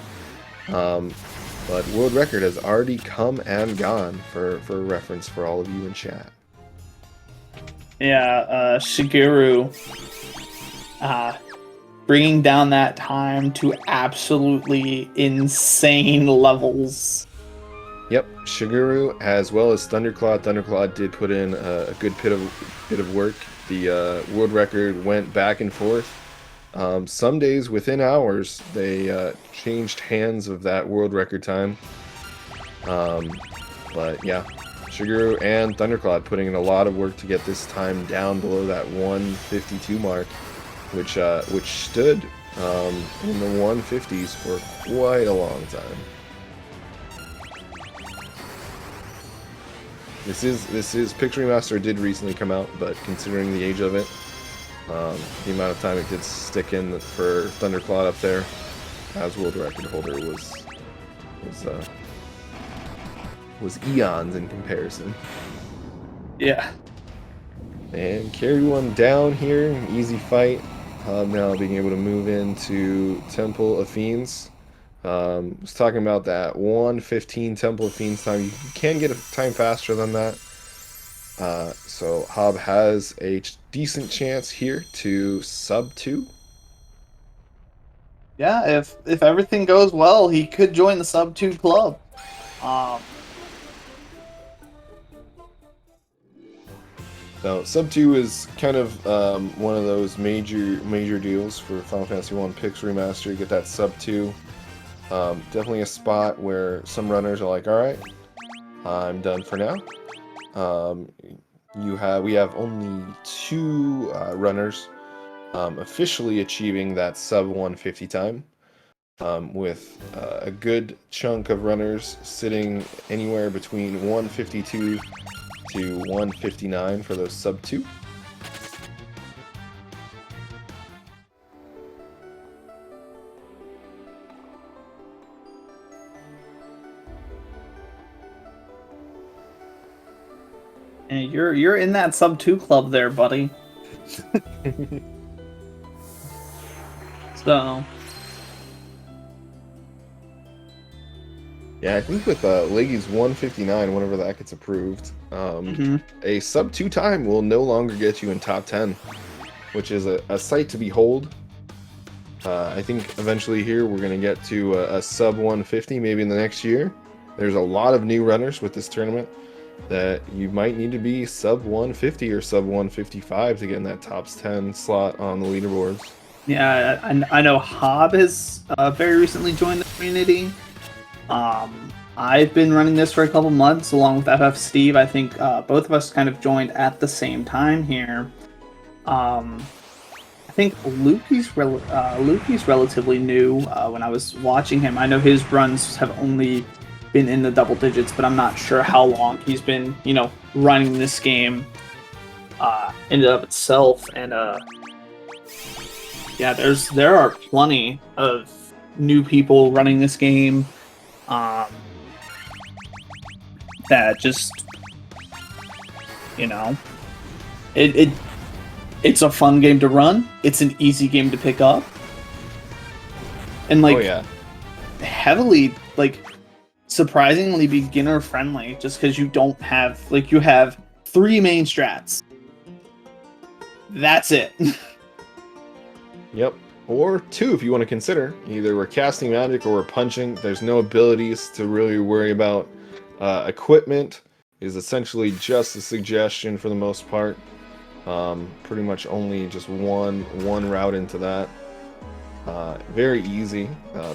But world record has already come and gone for reference for all of you in chat. Yeah, Shigeru bringing down that time to absolutely insane levels. Yep, Shigeru as well as Thunderclaw. Thunderclaw did put in a good bit of work the world record went back and forth. Some days within hours, they changed hands of that world record time. But yeah, Shigeru and Thundercloud putting in a lot of work to get this time down below that 152 mark, which stood in the 150s for quite a long time. This is Picture Remaster did recently come out, but considering the age of it, the amount of time it did stick in for Thundercloud up there as world record holder was eons in comparison. Yeah. And carry one down here, an easy fight. Now being able to move into Temple of Fiends. Was talking about that 1:15 Temple of Fiends time. You can get a time faster than that. So Hab has a decent chance here to sub 2. Yeah, if everything goes well, he could join the sub 2 club. So sub 2 is kind of one of those major deals for Final Fantasy 1 Pix Remaster. You get that sub 2. Definitely a spot where some runners are like, all right, I'm done for now. We have only 2 runners officially achieving that sub 150 time, with a good chunk of runners sitting anywhere between 152 to 159 for those sub 2. And you're in that sub 2 club there, buddy. So yeah, I think with Leggy's 159, whenever that gets approved, a sub 2 time will no longer get you in top 10, which is a sight to behold. I think eventually here we're going to get to a sub 150 maybe in the next year. There's a lot of new runners with this tournament that you might need to be sub 150 or sub 155 to get in that tops 10 slot on the leaderboards. yeah, I know Hob has very recently joined the community. I've been running this for a couple months along with FF Steve. I think both of us kind of joined at the same time here. I think Lukey's relatively new. When I was watching him, I know his runs have only been in the double digits, but I'm not sure how long he's been, running this game in and of itself. And yeah, there are plenty of new people running this game that just, it's a fun game to run. It's an easy game to pick up, and heavily surprisingly beginner friendly. Just because you don't have you have 3 main strats. That's it. Yep. Or 2 if you want to consider. Either we're casting magic or we're punching. There's no abilities to really worry about. Equipment is essentially just a suggestion for the most part. Pretty much only just one route into that. Very easy.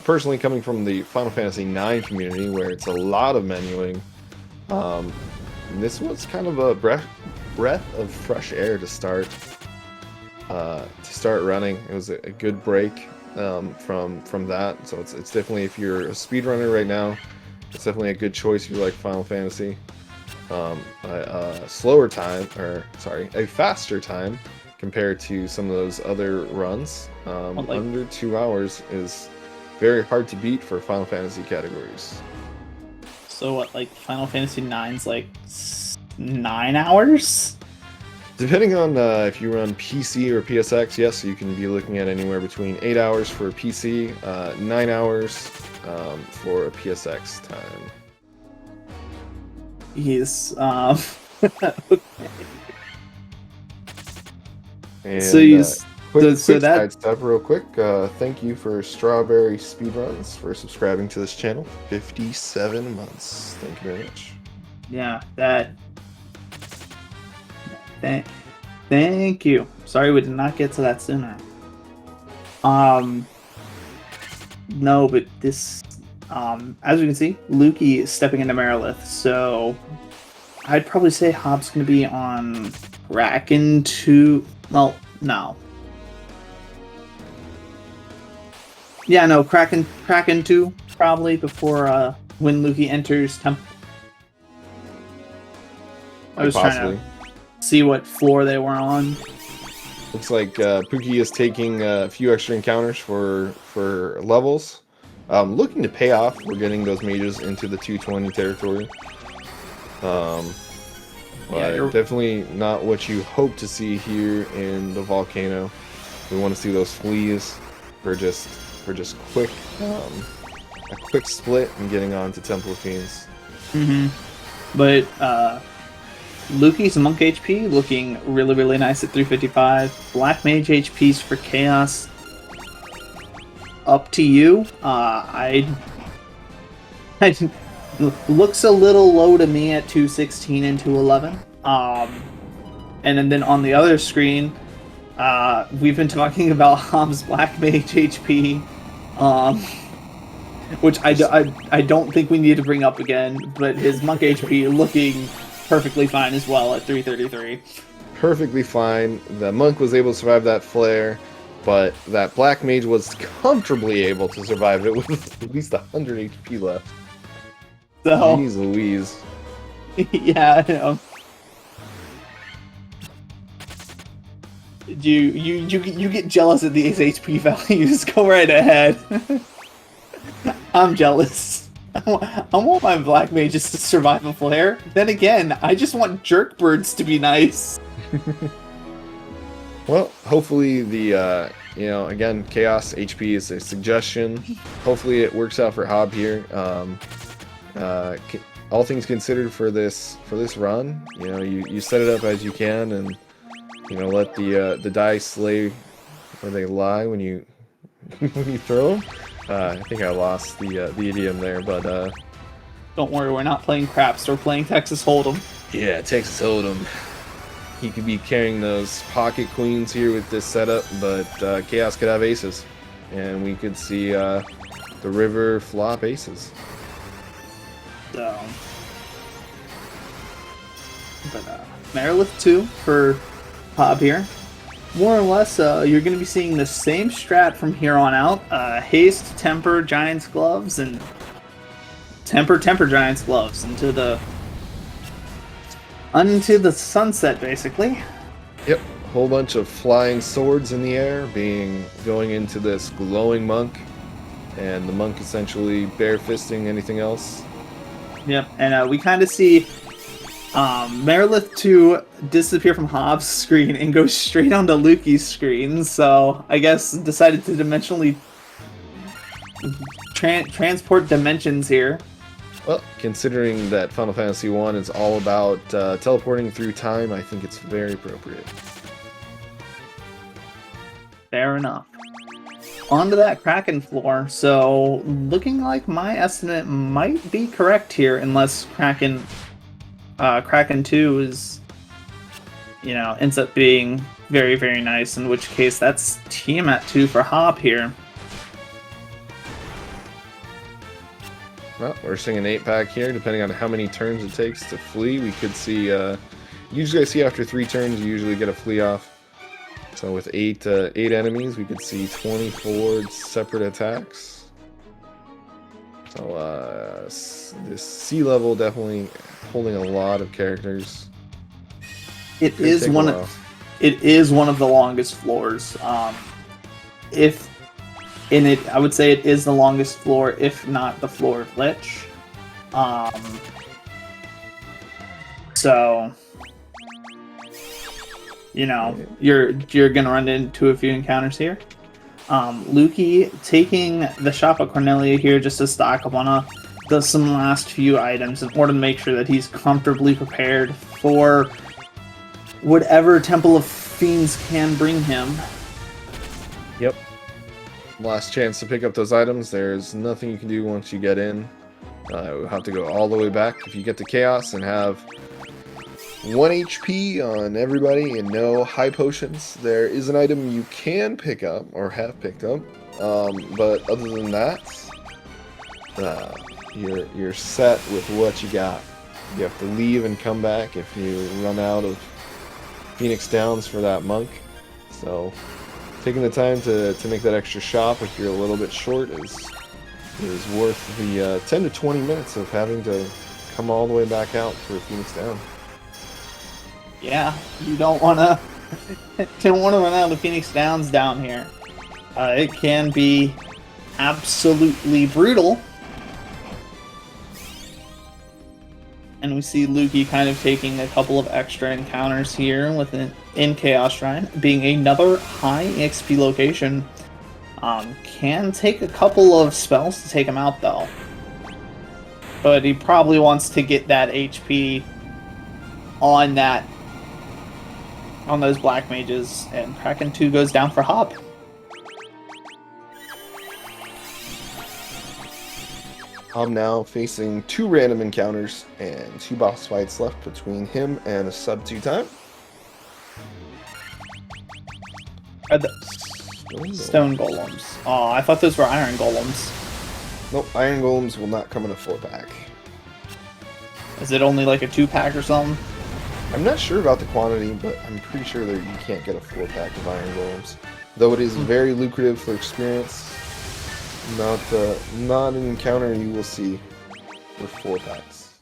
Personally, coming from the Final Fantasy IX community, where it's a lot of menuing, this was kind of a breath of fresh air to start running. It was a good break from that. So it's definitely, if you're a speedrunner right now, it's definitely a good choice if you like Final Fantasy. A faster time compared to some of those other runs. Under 2 hours is very hard to beat for Final Fantasy categories. So what, Final Fantasy IX's 9 hours? Depending on if you run PC or PSX, yes, you can be looking at anywhere between 8 hours for PC, 9 hours for a PSX time. Yes. And, so quick that side step real quick. Thank you for Strawberry Speedruns for subscribing to this channel. 57 months. Thank you very much. Yeah, Thank you. Sorry we did not get to that sooner. No, but this, as you can see, Lukey is stepping into Merilith, so I'd probably say Hob's going to be on Kraken 2. Well, no. Yeah, no, Kraken 2, probably, before, when Lukey enters Temple. I was trying to see what floor they were on. Looks like Pookie is taking a few extra encounters for levels. Looking to pay off, we're getting those mages into the 220 territory. Yeah, definitely not what you hope to see here in the volcano. We want to see those fleas for just quick, a quick split and getting on to Temple of Fiends. But Lukey's Monk HP looking really, really nice at 355. Black Mage HP's for Chaos. Up to you. I looks a little low to me at 216 and 211. And then on the other screen, we've been talking about Hob's Black Mage HP, which I don't think we need to bring up again, but his Monk HP looking perfectly fine as well at 333. Perfectly fine. The Monk was able to survive that flare, but that Black Mage was comfortably able to survive it with at least 100 HP left. So, jeez Louise. Yeah, I know. You get jealous at these HP values. Go right ahead. I'm jealous. I want my Black Mages to survive a flare. Then again, I just want Jerk Birds to be nice. Well, hopefully the again, Chaos HP is a suggestion. Hopefully it works out for Hob here. All things considered for this run, you set it up as you can, and let the dice lay where they lie when you when you throw them. I think I lost the idiom there, but don't worry, we're not playing craps. We're playing Texas Hold'em. Yeah, Texas Hold'em. He could be carrying those pocket queens here with this setup, but Chaos could have aces, and we could see the river flop aces. So, but Merilith 2 for Hob here. More or less, you're going to be seeing the same strat from here on out. Haste, Temper, Giant's Gloves, and Temper, Giant's Gloves into the sunset, basically. Yep, a whole bunch of flying swords in the air going into this glowing monk, and the monk essentially bare-fisting anything else. Yep, and we kind of see Merilith 2 disappear from Hob's screen and go straight onto Lukey's screen, so I guess decided to dimensionally transport dimensions here. Well, considering that Final Fantasy 1 is all about teleporting through time, I think it's very appropriate. Fair enough. Onto that Kraken floor, so looking like my estimate might be correct here, unless Kraken 2 is, ends up being very, very nice, in which case that's Tiamat 2 for Hob here. Well, we're seeing an 8-pack here, depending on how many turns it takes to flee. We could see, usually I see after 3 turns you usually get a flee off. So with 8 enemies, we could see 24 separate attacks. So this sea level definitely holding a lot of characters. It is one of the longest floors. I would say it is the longest floor, if not the floor of Lich. So, you're gonna run into a few encounters here. Lukey taking the shop at Cornelia here just to stock up on some last few items in order to make sure that he's comfortably prepared for whatever Temple of Fiends can bring him. Yep. Last chance to pick up those items. There's nothing you can do once you get in. You'll have to go all the way back if you get to Chaos and have 1 HP on everybody and no high potions. There is an item you can pick up, or have picked up, but other than that, you're set with what you got. You have to leave and come back if you run out of Phoenix Downs for that monk. So taking the time to make that extra shop if you're a little bit short is worth the 10 to 20 minutes of having to come all the way back out for Phoenix Down. Yeah, you don't want to run out of Phoenix Downs down here. It can be absolutely brutal. And we see Lukey kind of taking a couple of extra encounters here in Chaos Shrine, being another high XP location. Can take a couple of spells to take him out though. But he probably wants to get that HP on those black mages, and Kraken 2 goes down for Hop. I'm now facing 2 random encounters and 2 boss fights left between him and a sub 2 time. Are the stone golems? Oh, I thought those were iron golems. Nope, iron golems will not come in a 4-pack. Is it only like a 2-pack or something? I'm not sure about the quantity, but I'm pretty sure that you can't get a 4-pack of iron golems. Though it is very lucrative for experience. Not an encounter you will see with 4-packs.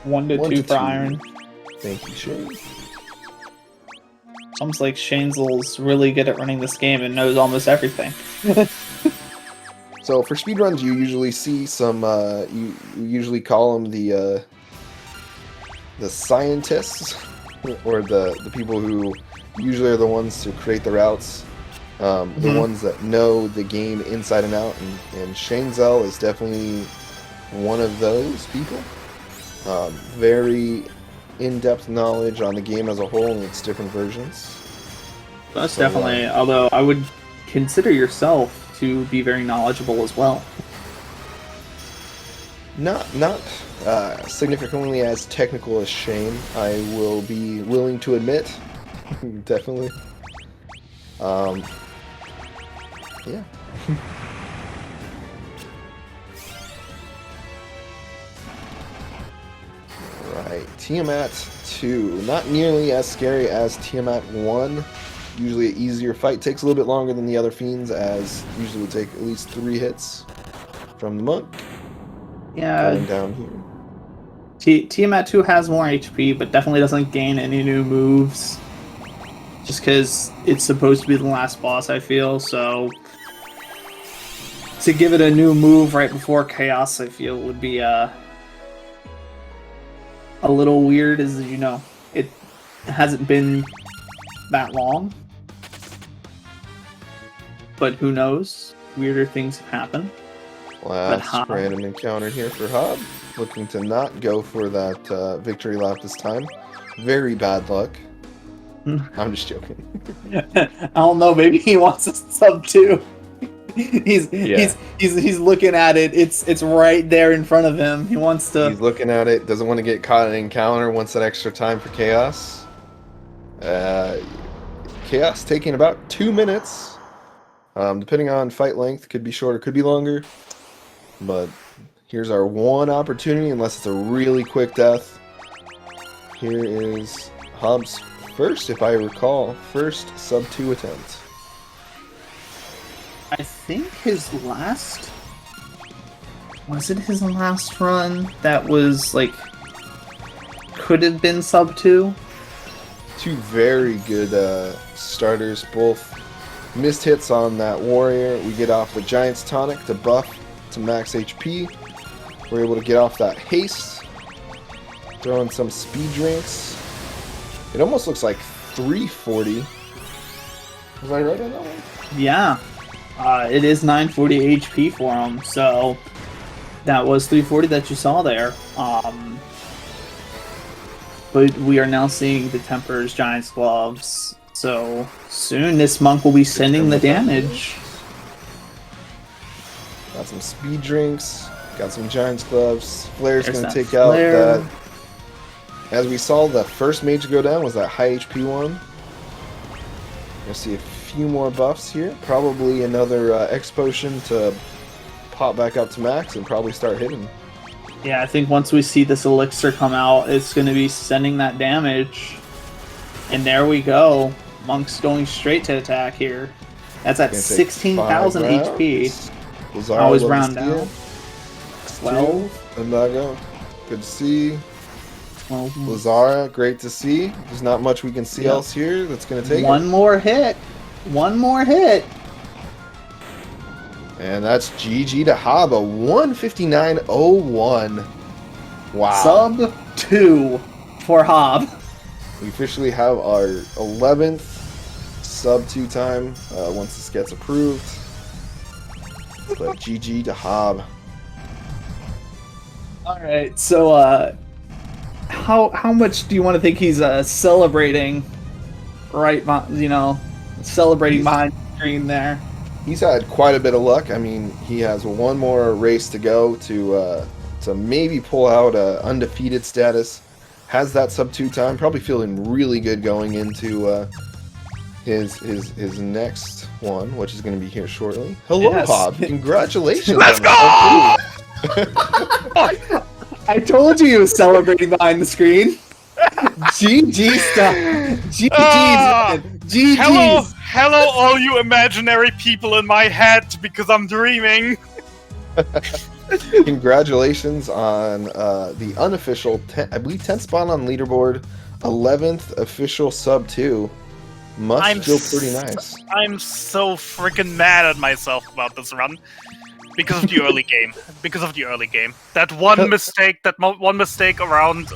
1 to 2 for iron. Thank you, Shane. Almost like Shanezel's really good at running this game and knows almost everything. So for speedruns, you usually see some. You usually call them the scientists, or the people who usually are the ones to create the routes. The ones that know the game inside and out, and Shanezel is definitely one of those people. Very in-depth knowledge on the game as a whole and its different versions. That's definitely, although I would consider yourself to be very knowledgeable as well. Not significantly as technical as Shane, I will be willing to admit. Definitely. Yeah. Right, Tiamat 2. Not nearly as scary as Tiamat 1. Usually an easier fight. Takes a little bit longer than the other fiends, as usually would take at least 3 hits from the monk. Yeah. Going down here. Tiamat 2 has more HP, but definitely doesn't gain any new moves. Just because it's supposed to be the last boss, I feel, so to give it a new move right before Chaos, I feel, would be a little weird, as you know, it hasn't been that long. But who knows? Weirder things have happened. Last random encounter here for Hub. Looking to not go for that victory lap this time. Very bad luck. I'm just joking. I don't know, maybe he wants a sub 2. He's looking at it. It's right there in front of him. He wants to. He's looking at it. Doesn't want to get caught in an encounter. Wants that extra time for Chaos. Chaos taking about 2 minutes. Depending on fight length, could be shorter, could be longer. But here's our one opportunity, unless it's a really quick death. Here is Hub's first, if I recall, first sub 2 attempt. I think his last... Was it his last run that was, like, could have been sub 2? 2 very good starters, both missed hits on that warrior. We get off the Giant's Tonic to buff to max HP. We're able to get off that haste. Throw in some speed drinks. It almost looks like 340. Was I right on that one? Yeah. It is 940 HP for him, so that was 340 that you saw there. But we are now seeing the Temper's Giant's Gloves, so soon this monk will be sending the damage. Got some speed drinks, got some Giant's Gloves. Flare's There's going to that take out flare. As we saw, the first mage go down was that high HP one. You'll see a few more buffs here. Probably another X potion to pop back up to max and probably start hitting. Yeah, I think once we see this elixir come out, it's going to be sending that damage. And there we go. Monk's going straight to attack here. That's at 16,000 HP. Always round down. 12. And there go. Good to see. 12. Lazara, great to see. There's not much we can see else here that's going to take one more hit. One more hit. And that's GG to Hab, a 159.01. Wow. Sub 2 for Hab. We officially have our 11th sub 2 time once this gets approved. But GG to Hab. Alright, so how much do you want to think he's celebrating celebrating behind the screen there? He's had quite a bit of luck. I mean, he has one more race to go to maybe pull out a undefeated status. Has that sub 2 time. Probably feeling really good going into his next one, which is going to be here shortly. Hello, yes. Hab. Congratulations. Let's go! I told you he was celebrating behind the screen. GG stuff. GG's. GG's. Hello, all you imaginary people in my head, because I'm dreaming. Congratulations on the unofficial, I believe, 10th spot on leaderboard, 11th official sub 2. Must feel pretty nice. I'm so freaking mad at myself about this run. Because of the early game. Because of the early game. That one mistake around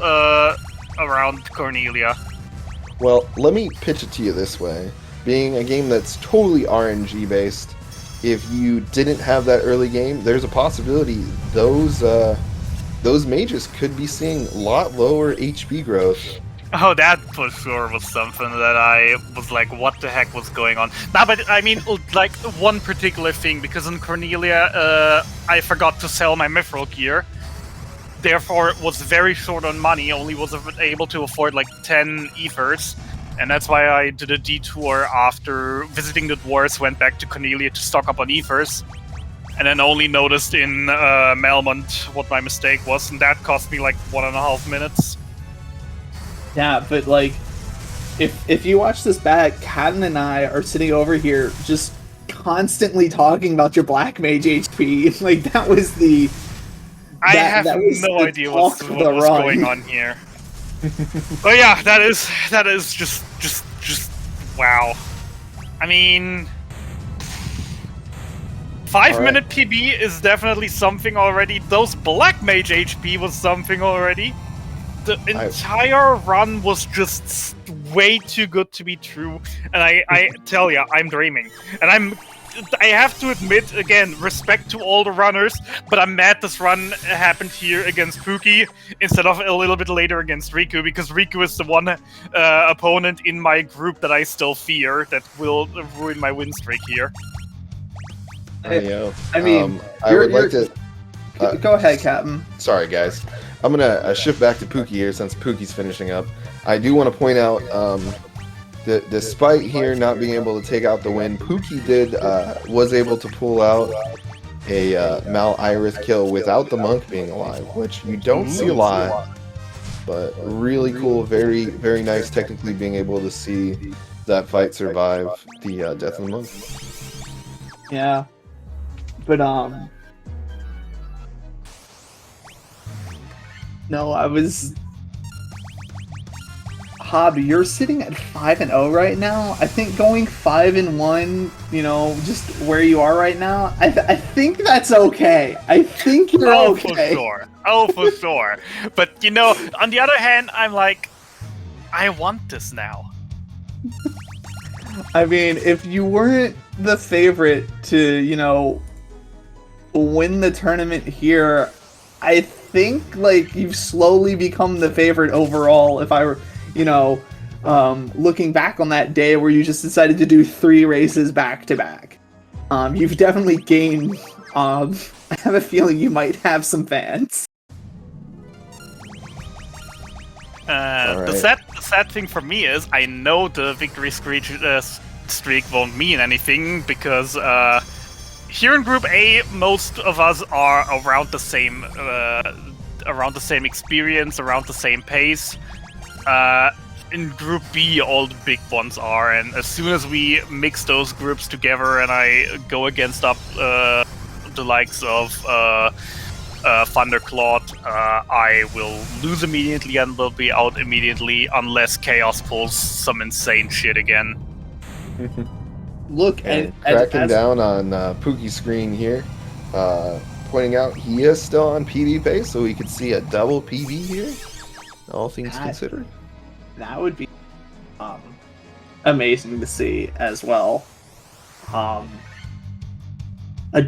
Cornelia. Well, let me pitch it to you this way. Being a game that's totally RNG based, if you didn't have that early game, there's a possibility those mages could be seeing a lot lower HP growth. Oh, that for sure was something that I was like, what the heck was going on? Nah, but I mean, like, one particular thing, because in Cornelia, I forgot to sell my mithril gear. Therefore, it was very short on money, only was able to afford like 10 ethers. And that's why I did a detour after visiting the dwarves, went back to Cornelia to stock up on ethers. And then only noticed in Melmont what my mistake was, and that cost me like 1.5 minutes. Yeah, but like, if you watch this back, Cadden and I are sitting over here just constantly talking about your black mage HP. Like, that was the... I have no idea what was going on here. But yeah, that is just wow. I mean, 5-minute PB is definitely something already. Those black mage HP was something already. The entire run was just way too good to be true, and I tell ya, I'm dreaming, and I have to admit, again, respect to all the runners, but I'm mad this run happened here against Pookie instead of a little bit later against Riku, because Riku is the one opponent in my group that I still fear that will ruin my win streak here. I mean, I would like to... go ahead, Captain. Sorry, guys. I'm going to shift back to Pookie here since Pookie's finishing up. I do want to point out that despite here not being able to take out the win, Pookie was able to pull out a Mal Iris kill without the monk being alive, which you don't see a lot, but really cool, very, very nice technically being able to see that fight survive the death of the monk. Yeah. But, no, I was... Hab, you're sitting at 5-0 right now. I think going 5-1, just where you are right now, I think that's okay. I think you're okay. Oh, for sure. But, on the other hand, I'm like, I want this now. I mean, if you weren't the favorite to, win the tournament here, I think, like, you've slowly become the favorite overall. If I were, looking back on that day where you just decided to do 3 races back to back, you've definitely gained, I have a feeling you might have some fans. The sad thing for me is I know the victory streak won't mean anything because here in Group A, most of us are around the same experience, around the same pace. In Group B, all the big ones are, and as soon as we mix those groups together and I go against the likes of Thunderclot, I will lose immediately and will be out immediately unless Chaos pulls some insane shit again. Look, and cracking down on Pookie's screen here, pointing out he is still on PB pace, so we could see a double PB here, all things considered. That would be amazing to see as well. A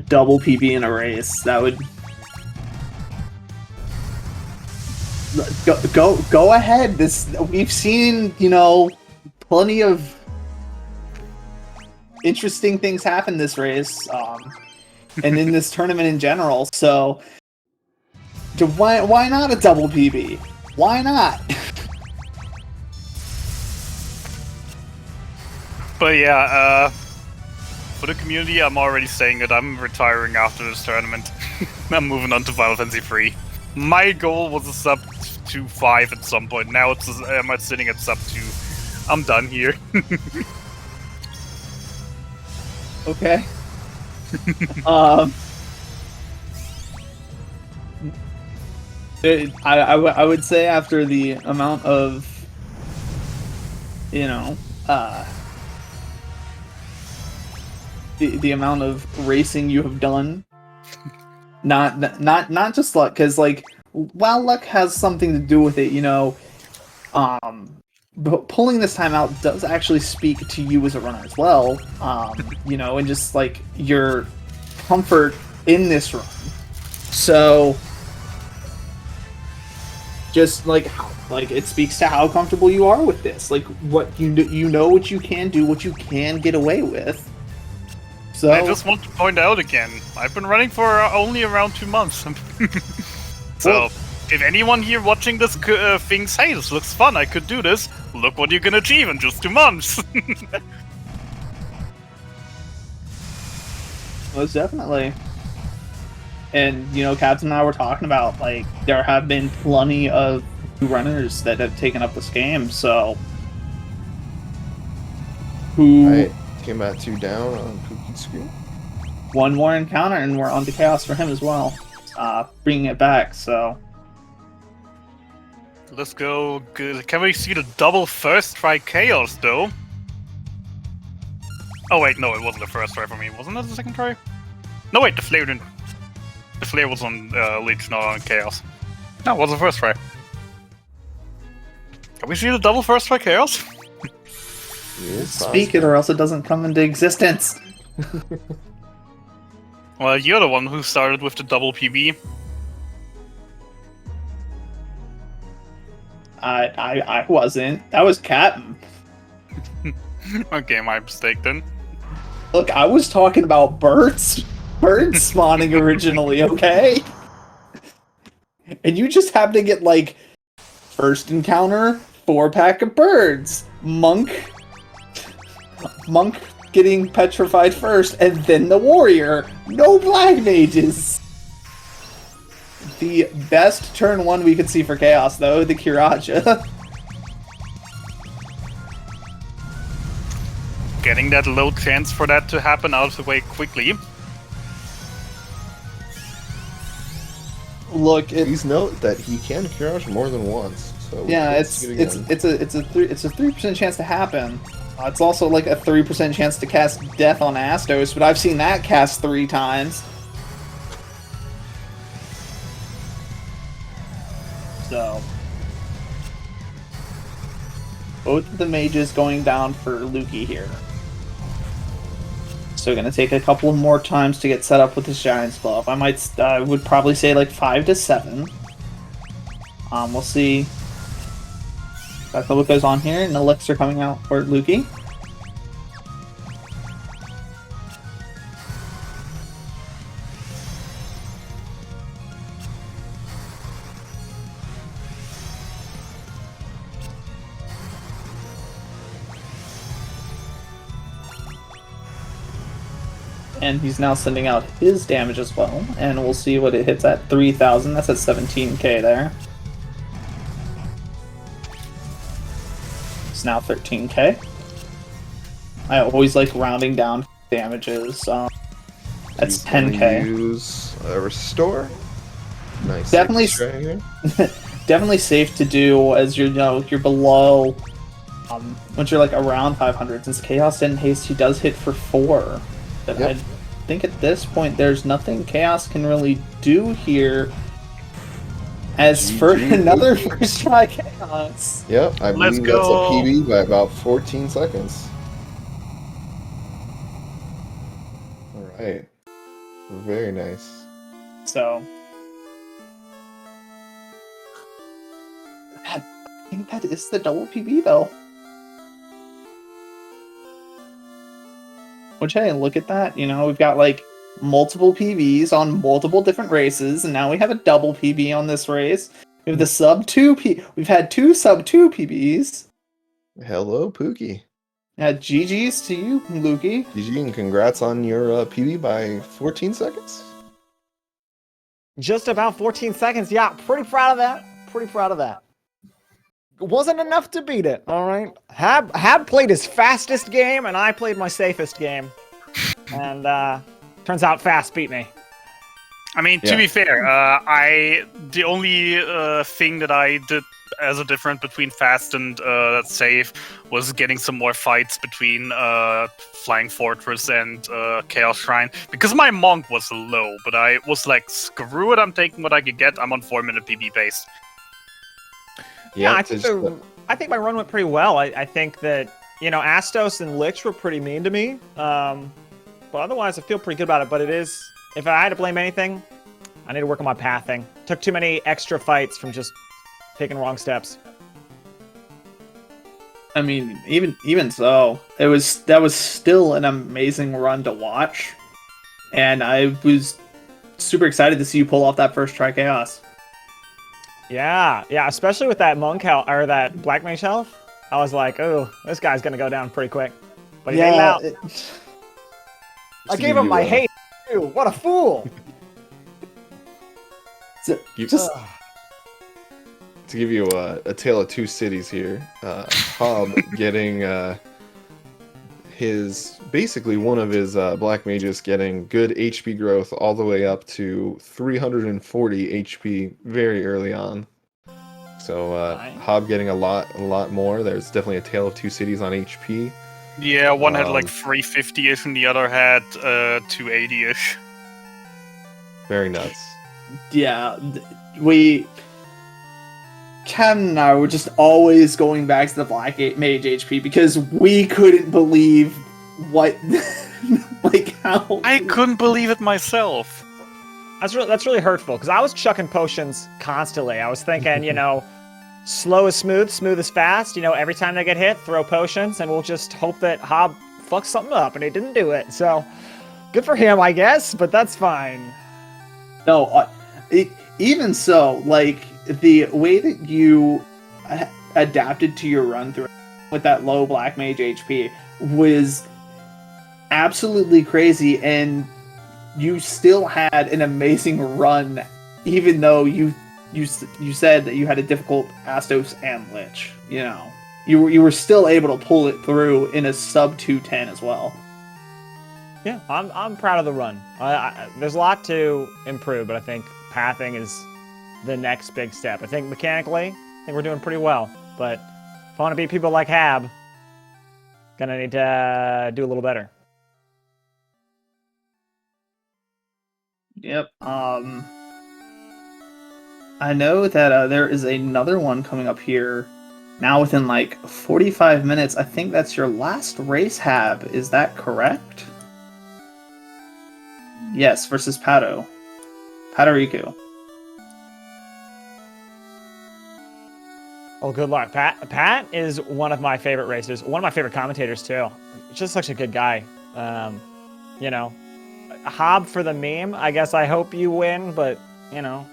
double PB in a race, that would go ahead. We've seen, plenty of interesting things happen this race, and in this tournament in general. So, why not a double PB? Why not? But yeah, for the community, I'm already saying that I'm retiring after this tournament. I'm moving on to Final Fantasy 3. My goal was a sub to 5 at some point. Now I'm sitting at sub 2. I'm done here. Okay. I would say after the amount of, the amount of racing you have done, not just luck, because while luck has something to do with it, but pulling this time out does actually speak to you as a runner as well, and just your comfort in this run. So just it speaks to how comfortable you are with this, what you know what you can do, what you can get away with. So I just want to point out again, I've been running for only around 2 months. So if anyone here watching this thinks, hey, this looks fun, I could do this, look what you can achieve in just 2 months. Most definitely. And, Captain and I were talking about, there have been plenty of runners that have taken up this game, so... Alright, came at 2 down on Pookie's screen. One more encounter, and we're on to Chaos for him as well. Bringing it back, so... Let's go. Can we see the double first try Chaos, though? Oh wait, no, it wasn't the first try for me. Wasn't that the second try? No, wait, the flare didn't... The flare was on Leech, not on Chaos. No, it was the first try. Can we see the double first try Chaos? Speak it, or else it doesn't come into existence. Well, you're the one who started with the double PB. I wasn't. That was Captain. Okay, my mistake then. Look, I was talking about birds spawning originally, okay? And you just have to get, first encounter, 4-pack of birds. Monk getting petrified first, and then the warrior. No black mages. The best turn 1 we could see for Chaos, though, the Kiraja. Getting that low chance for that to happen out of the way quickly. Look, please note that he can Kiraj more than once. So yeah, it's a 3% chance to happen. It's also a 3% chance to cast Death on Astos, but I've seen that cast 3 times. So both of the mages going down for Lukey here. So gonna take a couple of more times to get set up with this Giant's Glove. I would probably say 5 to 7. We'll see exactly what goes on here. And Elixir coming out for Lukey. and he's now sending out his damage as well. And we'll see what it hits at 3,000. That's at 17k there. It's now 13k. I always like rounding down damages. That's 10k. Use a restore. Nice. Definitely, definitely safe to do as you're below. Once you're like around 500, since Chaos and Haste, he does hit for 4. But yep. I think at this point there's nothing Chaos can really do here. As for another first try Chaos. Yep, I believe that's a PB by about 14 seconds. Alright. Very nice. So I think that is the double PB though. Which, hey, look at that. You know, we've got like multiple PBs on multiple different races, and now we have a double PB on this race. We have the sub 2 We've had 2 sub 2 PBs. Hello, Pookie. GG's to you, Lukey. GG, and congrats on your PB by 14 seconds. Just about 14 seconds. Yeah, pretty proud of that. Pretty proud of that. Wasn't enough to beat it, all right? Hab played his fastest game, and I played my safest game. And turns out fast beat me. I mean, to be fair, the only thing that I did as a difference between fast and safe was getting some more fights between Flying Fortress and Chaos Shrine, because my monk was low, but I was like, screw it, I'm taking what I could get. I'm on 4-minute PB base. Yeah, I think my run went pretty well. I think that, you know, Astos and Lich were pretty mean to me. But otherwise, I feel pretty good about it. But it is, if I had to blame anything, I need to work on my pathing. Took too many extra fights from just taking wrong steps. I mean, even so, that was still an amazing run to watch. And I was super excited to see you pull off that first try Chaos. Yeah, especially with that monk health, or that black mage health. I was like, oh, this guy's gonna go down pretty quick. But he made it out. I gave him my hate too. What a fool! To give you a tale of two cities here, Hob getting basically one of his black mages getting good HP growth all the way up to 340 HP very early on. So Hob getting a lot more. There's definitely a tale of two cities on HP. Yeah, one had like 350-ish and the other had 280-ish. Very nuts. Yeah, Ken and I were just always going back to the Black Mage HP because we couldn't believe what, like how. I couldn't believe it myself. That's really hurtful because I was chucking potions constantly. I was thinking, you know, slow is smooth, smooth is fast. You know, every time they get hit, throw potions, and we'll just hope that Hob fucks something up, and he didn't do it. So, good for him, I guess. But that's fine. No, even so, like. The way that you adapted to your run through with that low Black Mage HP was absolutely crazy, and you still had an amazing run, even though you said that you had a difficult Astos and Lich. You know, you were still able to pull it through in a sub 210 as well. Yeah, I'm proud of the run. There's a lot to improve, but I think pathing is the next big step. I think mechanically, we're doing pretty well. But if I want to beat people like Hab, gonna need to do a little better. Yep. I know that there is another one coming up here now within like 45 minutes. I think that's your last race, Hab. Is that correct? Yes, versus Padoriku. Oh, good luck. Pat is one of my favorite racers. One of my favorite commentators, too. Just such a good guy. You know, Hob for the meme. I guess I hope you win, but, you know,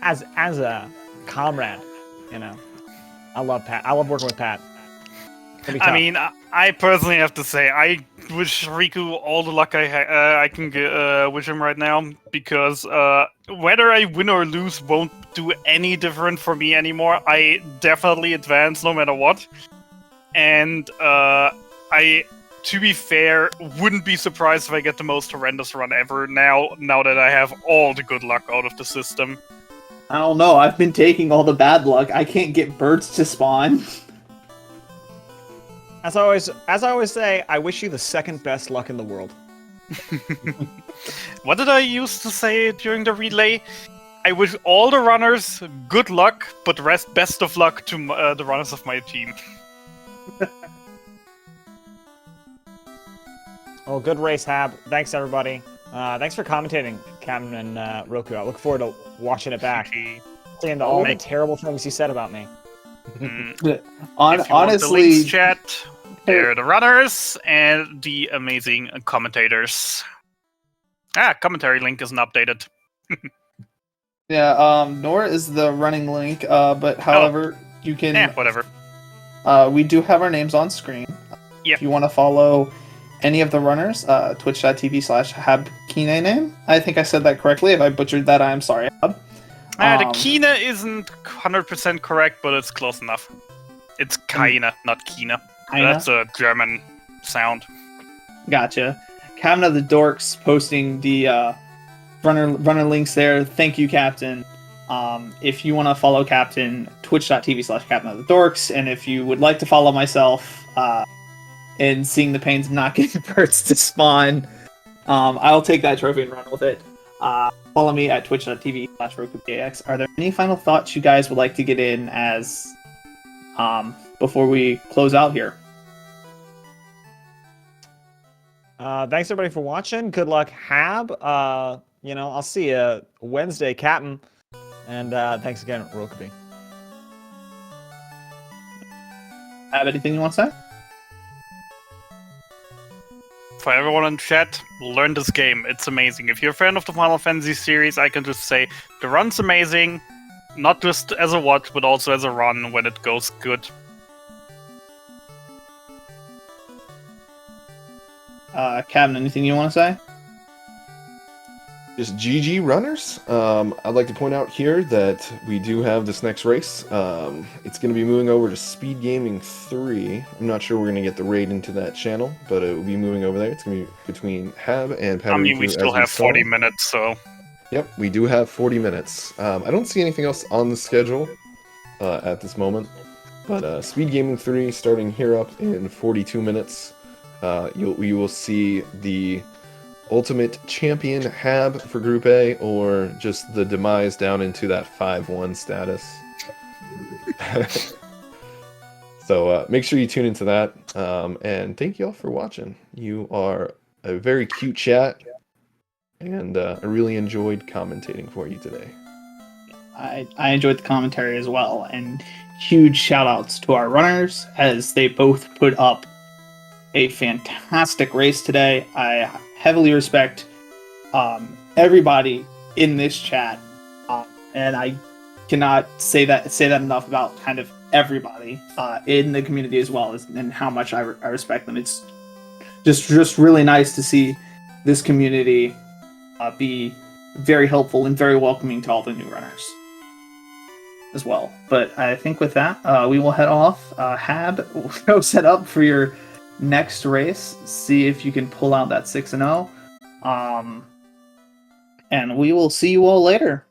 as a comrade, you know, I love Pat. I love working with Pat. I mean, I personally have to say, I wish Riku all the luck I can wish him right now, because whether I win or lose won't do any different for me anymore. I definitely advance no matter what, and I, to be fair, wouldn't be surprised if I get the most horrendous run ever now that I have all the good luck out of the system. I don't know. I've been taking all the bad luck. I can't get birds to spawn. As I always say, I wish you the second best luck in the world. What did I used to say during the relay? I wish all the runners good luck, but best of luck to the runners of my team. Well, good race, Hab. Thanks, everybody. Thanks for commentating, Captain and Roku. I look forward to watching it back. Seeing all the terrible things you said about me. Honestly, the links, chat, they're the runners and the amazing commentators. Commentary link isn't updated. Yeah, nor is the running link, but however, you can... whatever. We do have our names on screen. Yep. If you want to follow any of the runners, twitch.tv/HabKeineName. I think I said that correctly. If I butchered that, I'm sorry, Hab. The Kina isn't 100% correct, but it's close enough. It's Keine, not Kina. That's a German sound. Gotcha. Captain of the Dorks posting the runner links there. Thank you, Captain. If you want to follow Captain, twitch.tv/Captain of the Dorks. And if you would like to follow myself and seeing the pains of not getting birds to spawn, I'll take that trophy and run with it. Follow me at twitch.tv/RokuPX. Are there any final thoughts you guys would like to get in as before we close out here? Thanks everybody for watching. Good luck, Hab. I'll see you Wednesday, Captain. And thanks again, Rokubi. Have anything you want to say? For everyone in chat, learn this game. It's amazing. If you're a fan of the Final Fantasy series, I can just say the run's amazing. Not just as a watch, but also as a run when it goes good. Captain, anything you want to say? Just GG runners. I'd like to point out here that we do have this next race. It's going to be moving over to SpeedGaming 3. I'm not sure we're going to get the raid into that channel, but it will be moving over there. It's going to be between Hab and Patariku. I mean, we still have 40 minutes, so... Yep, we do have 40 minutes. I don't see anything else on the schedule at this moment, but SpeedGaming 3 starting here up in 42 minutes. You will see the Ultimate Champion Hab for Group A, or just the demise down into that 5-1 status. So make sure you tune into that, and thank you all for watching. You are a very cute chat, and I really enjoyed commentating for you today. I enjoyed the commentary as well, and huge shout outs to our runners as they both put up a fantastic race today. I heavily respect everybody in this chat, and I cannot say that enough about kind of everybody in the community as well, and how much I respect them. It's just really nice to see this community be very helpful and very welcoming to all the new runners as well. But I think with that, we will head off. Hab, go set up for your next race. See if you can pull out that 6-0. And we will see you all later.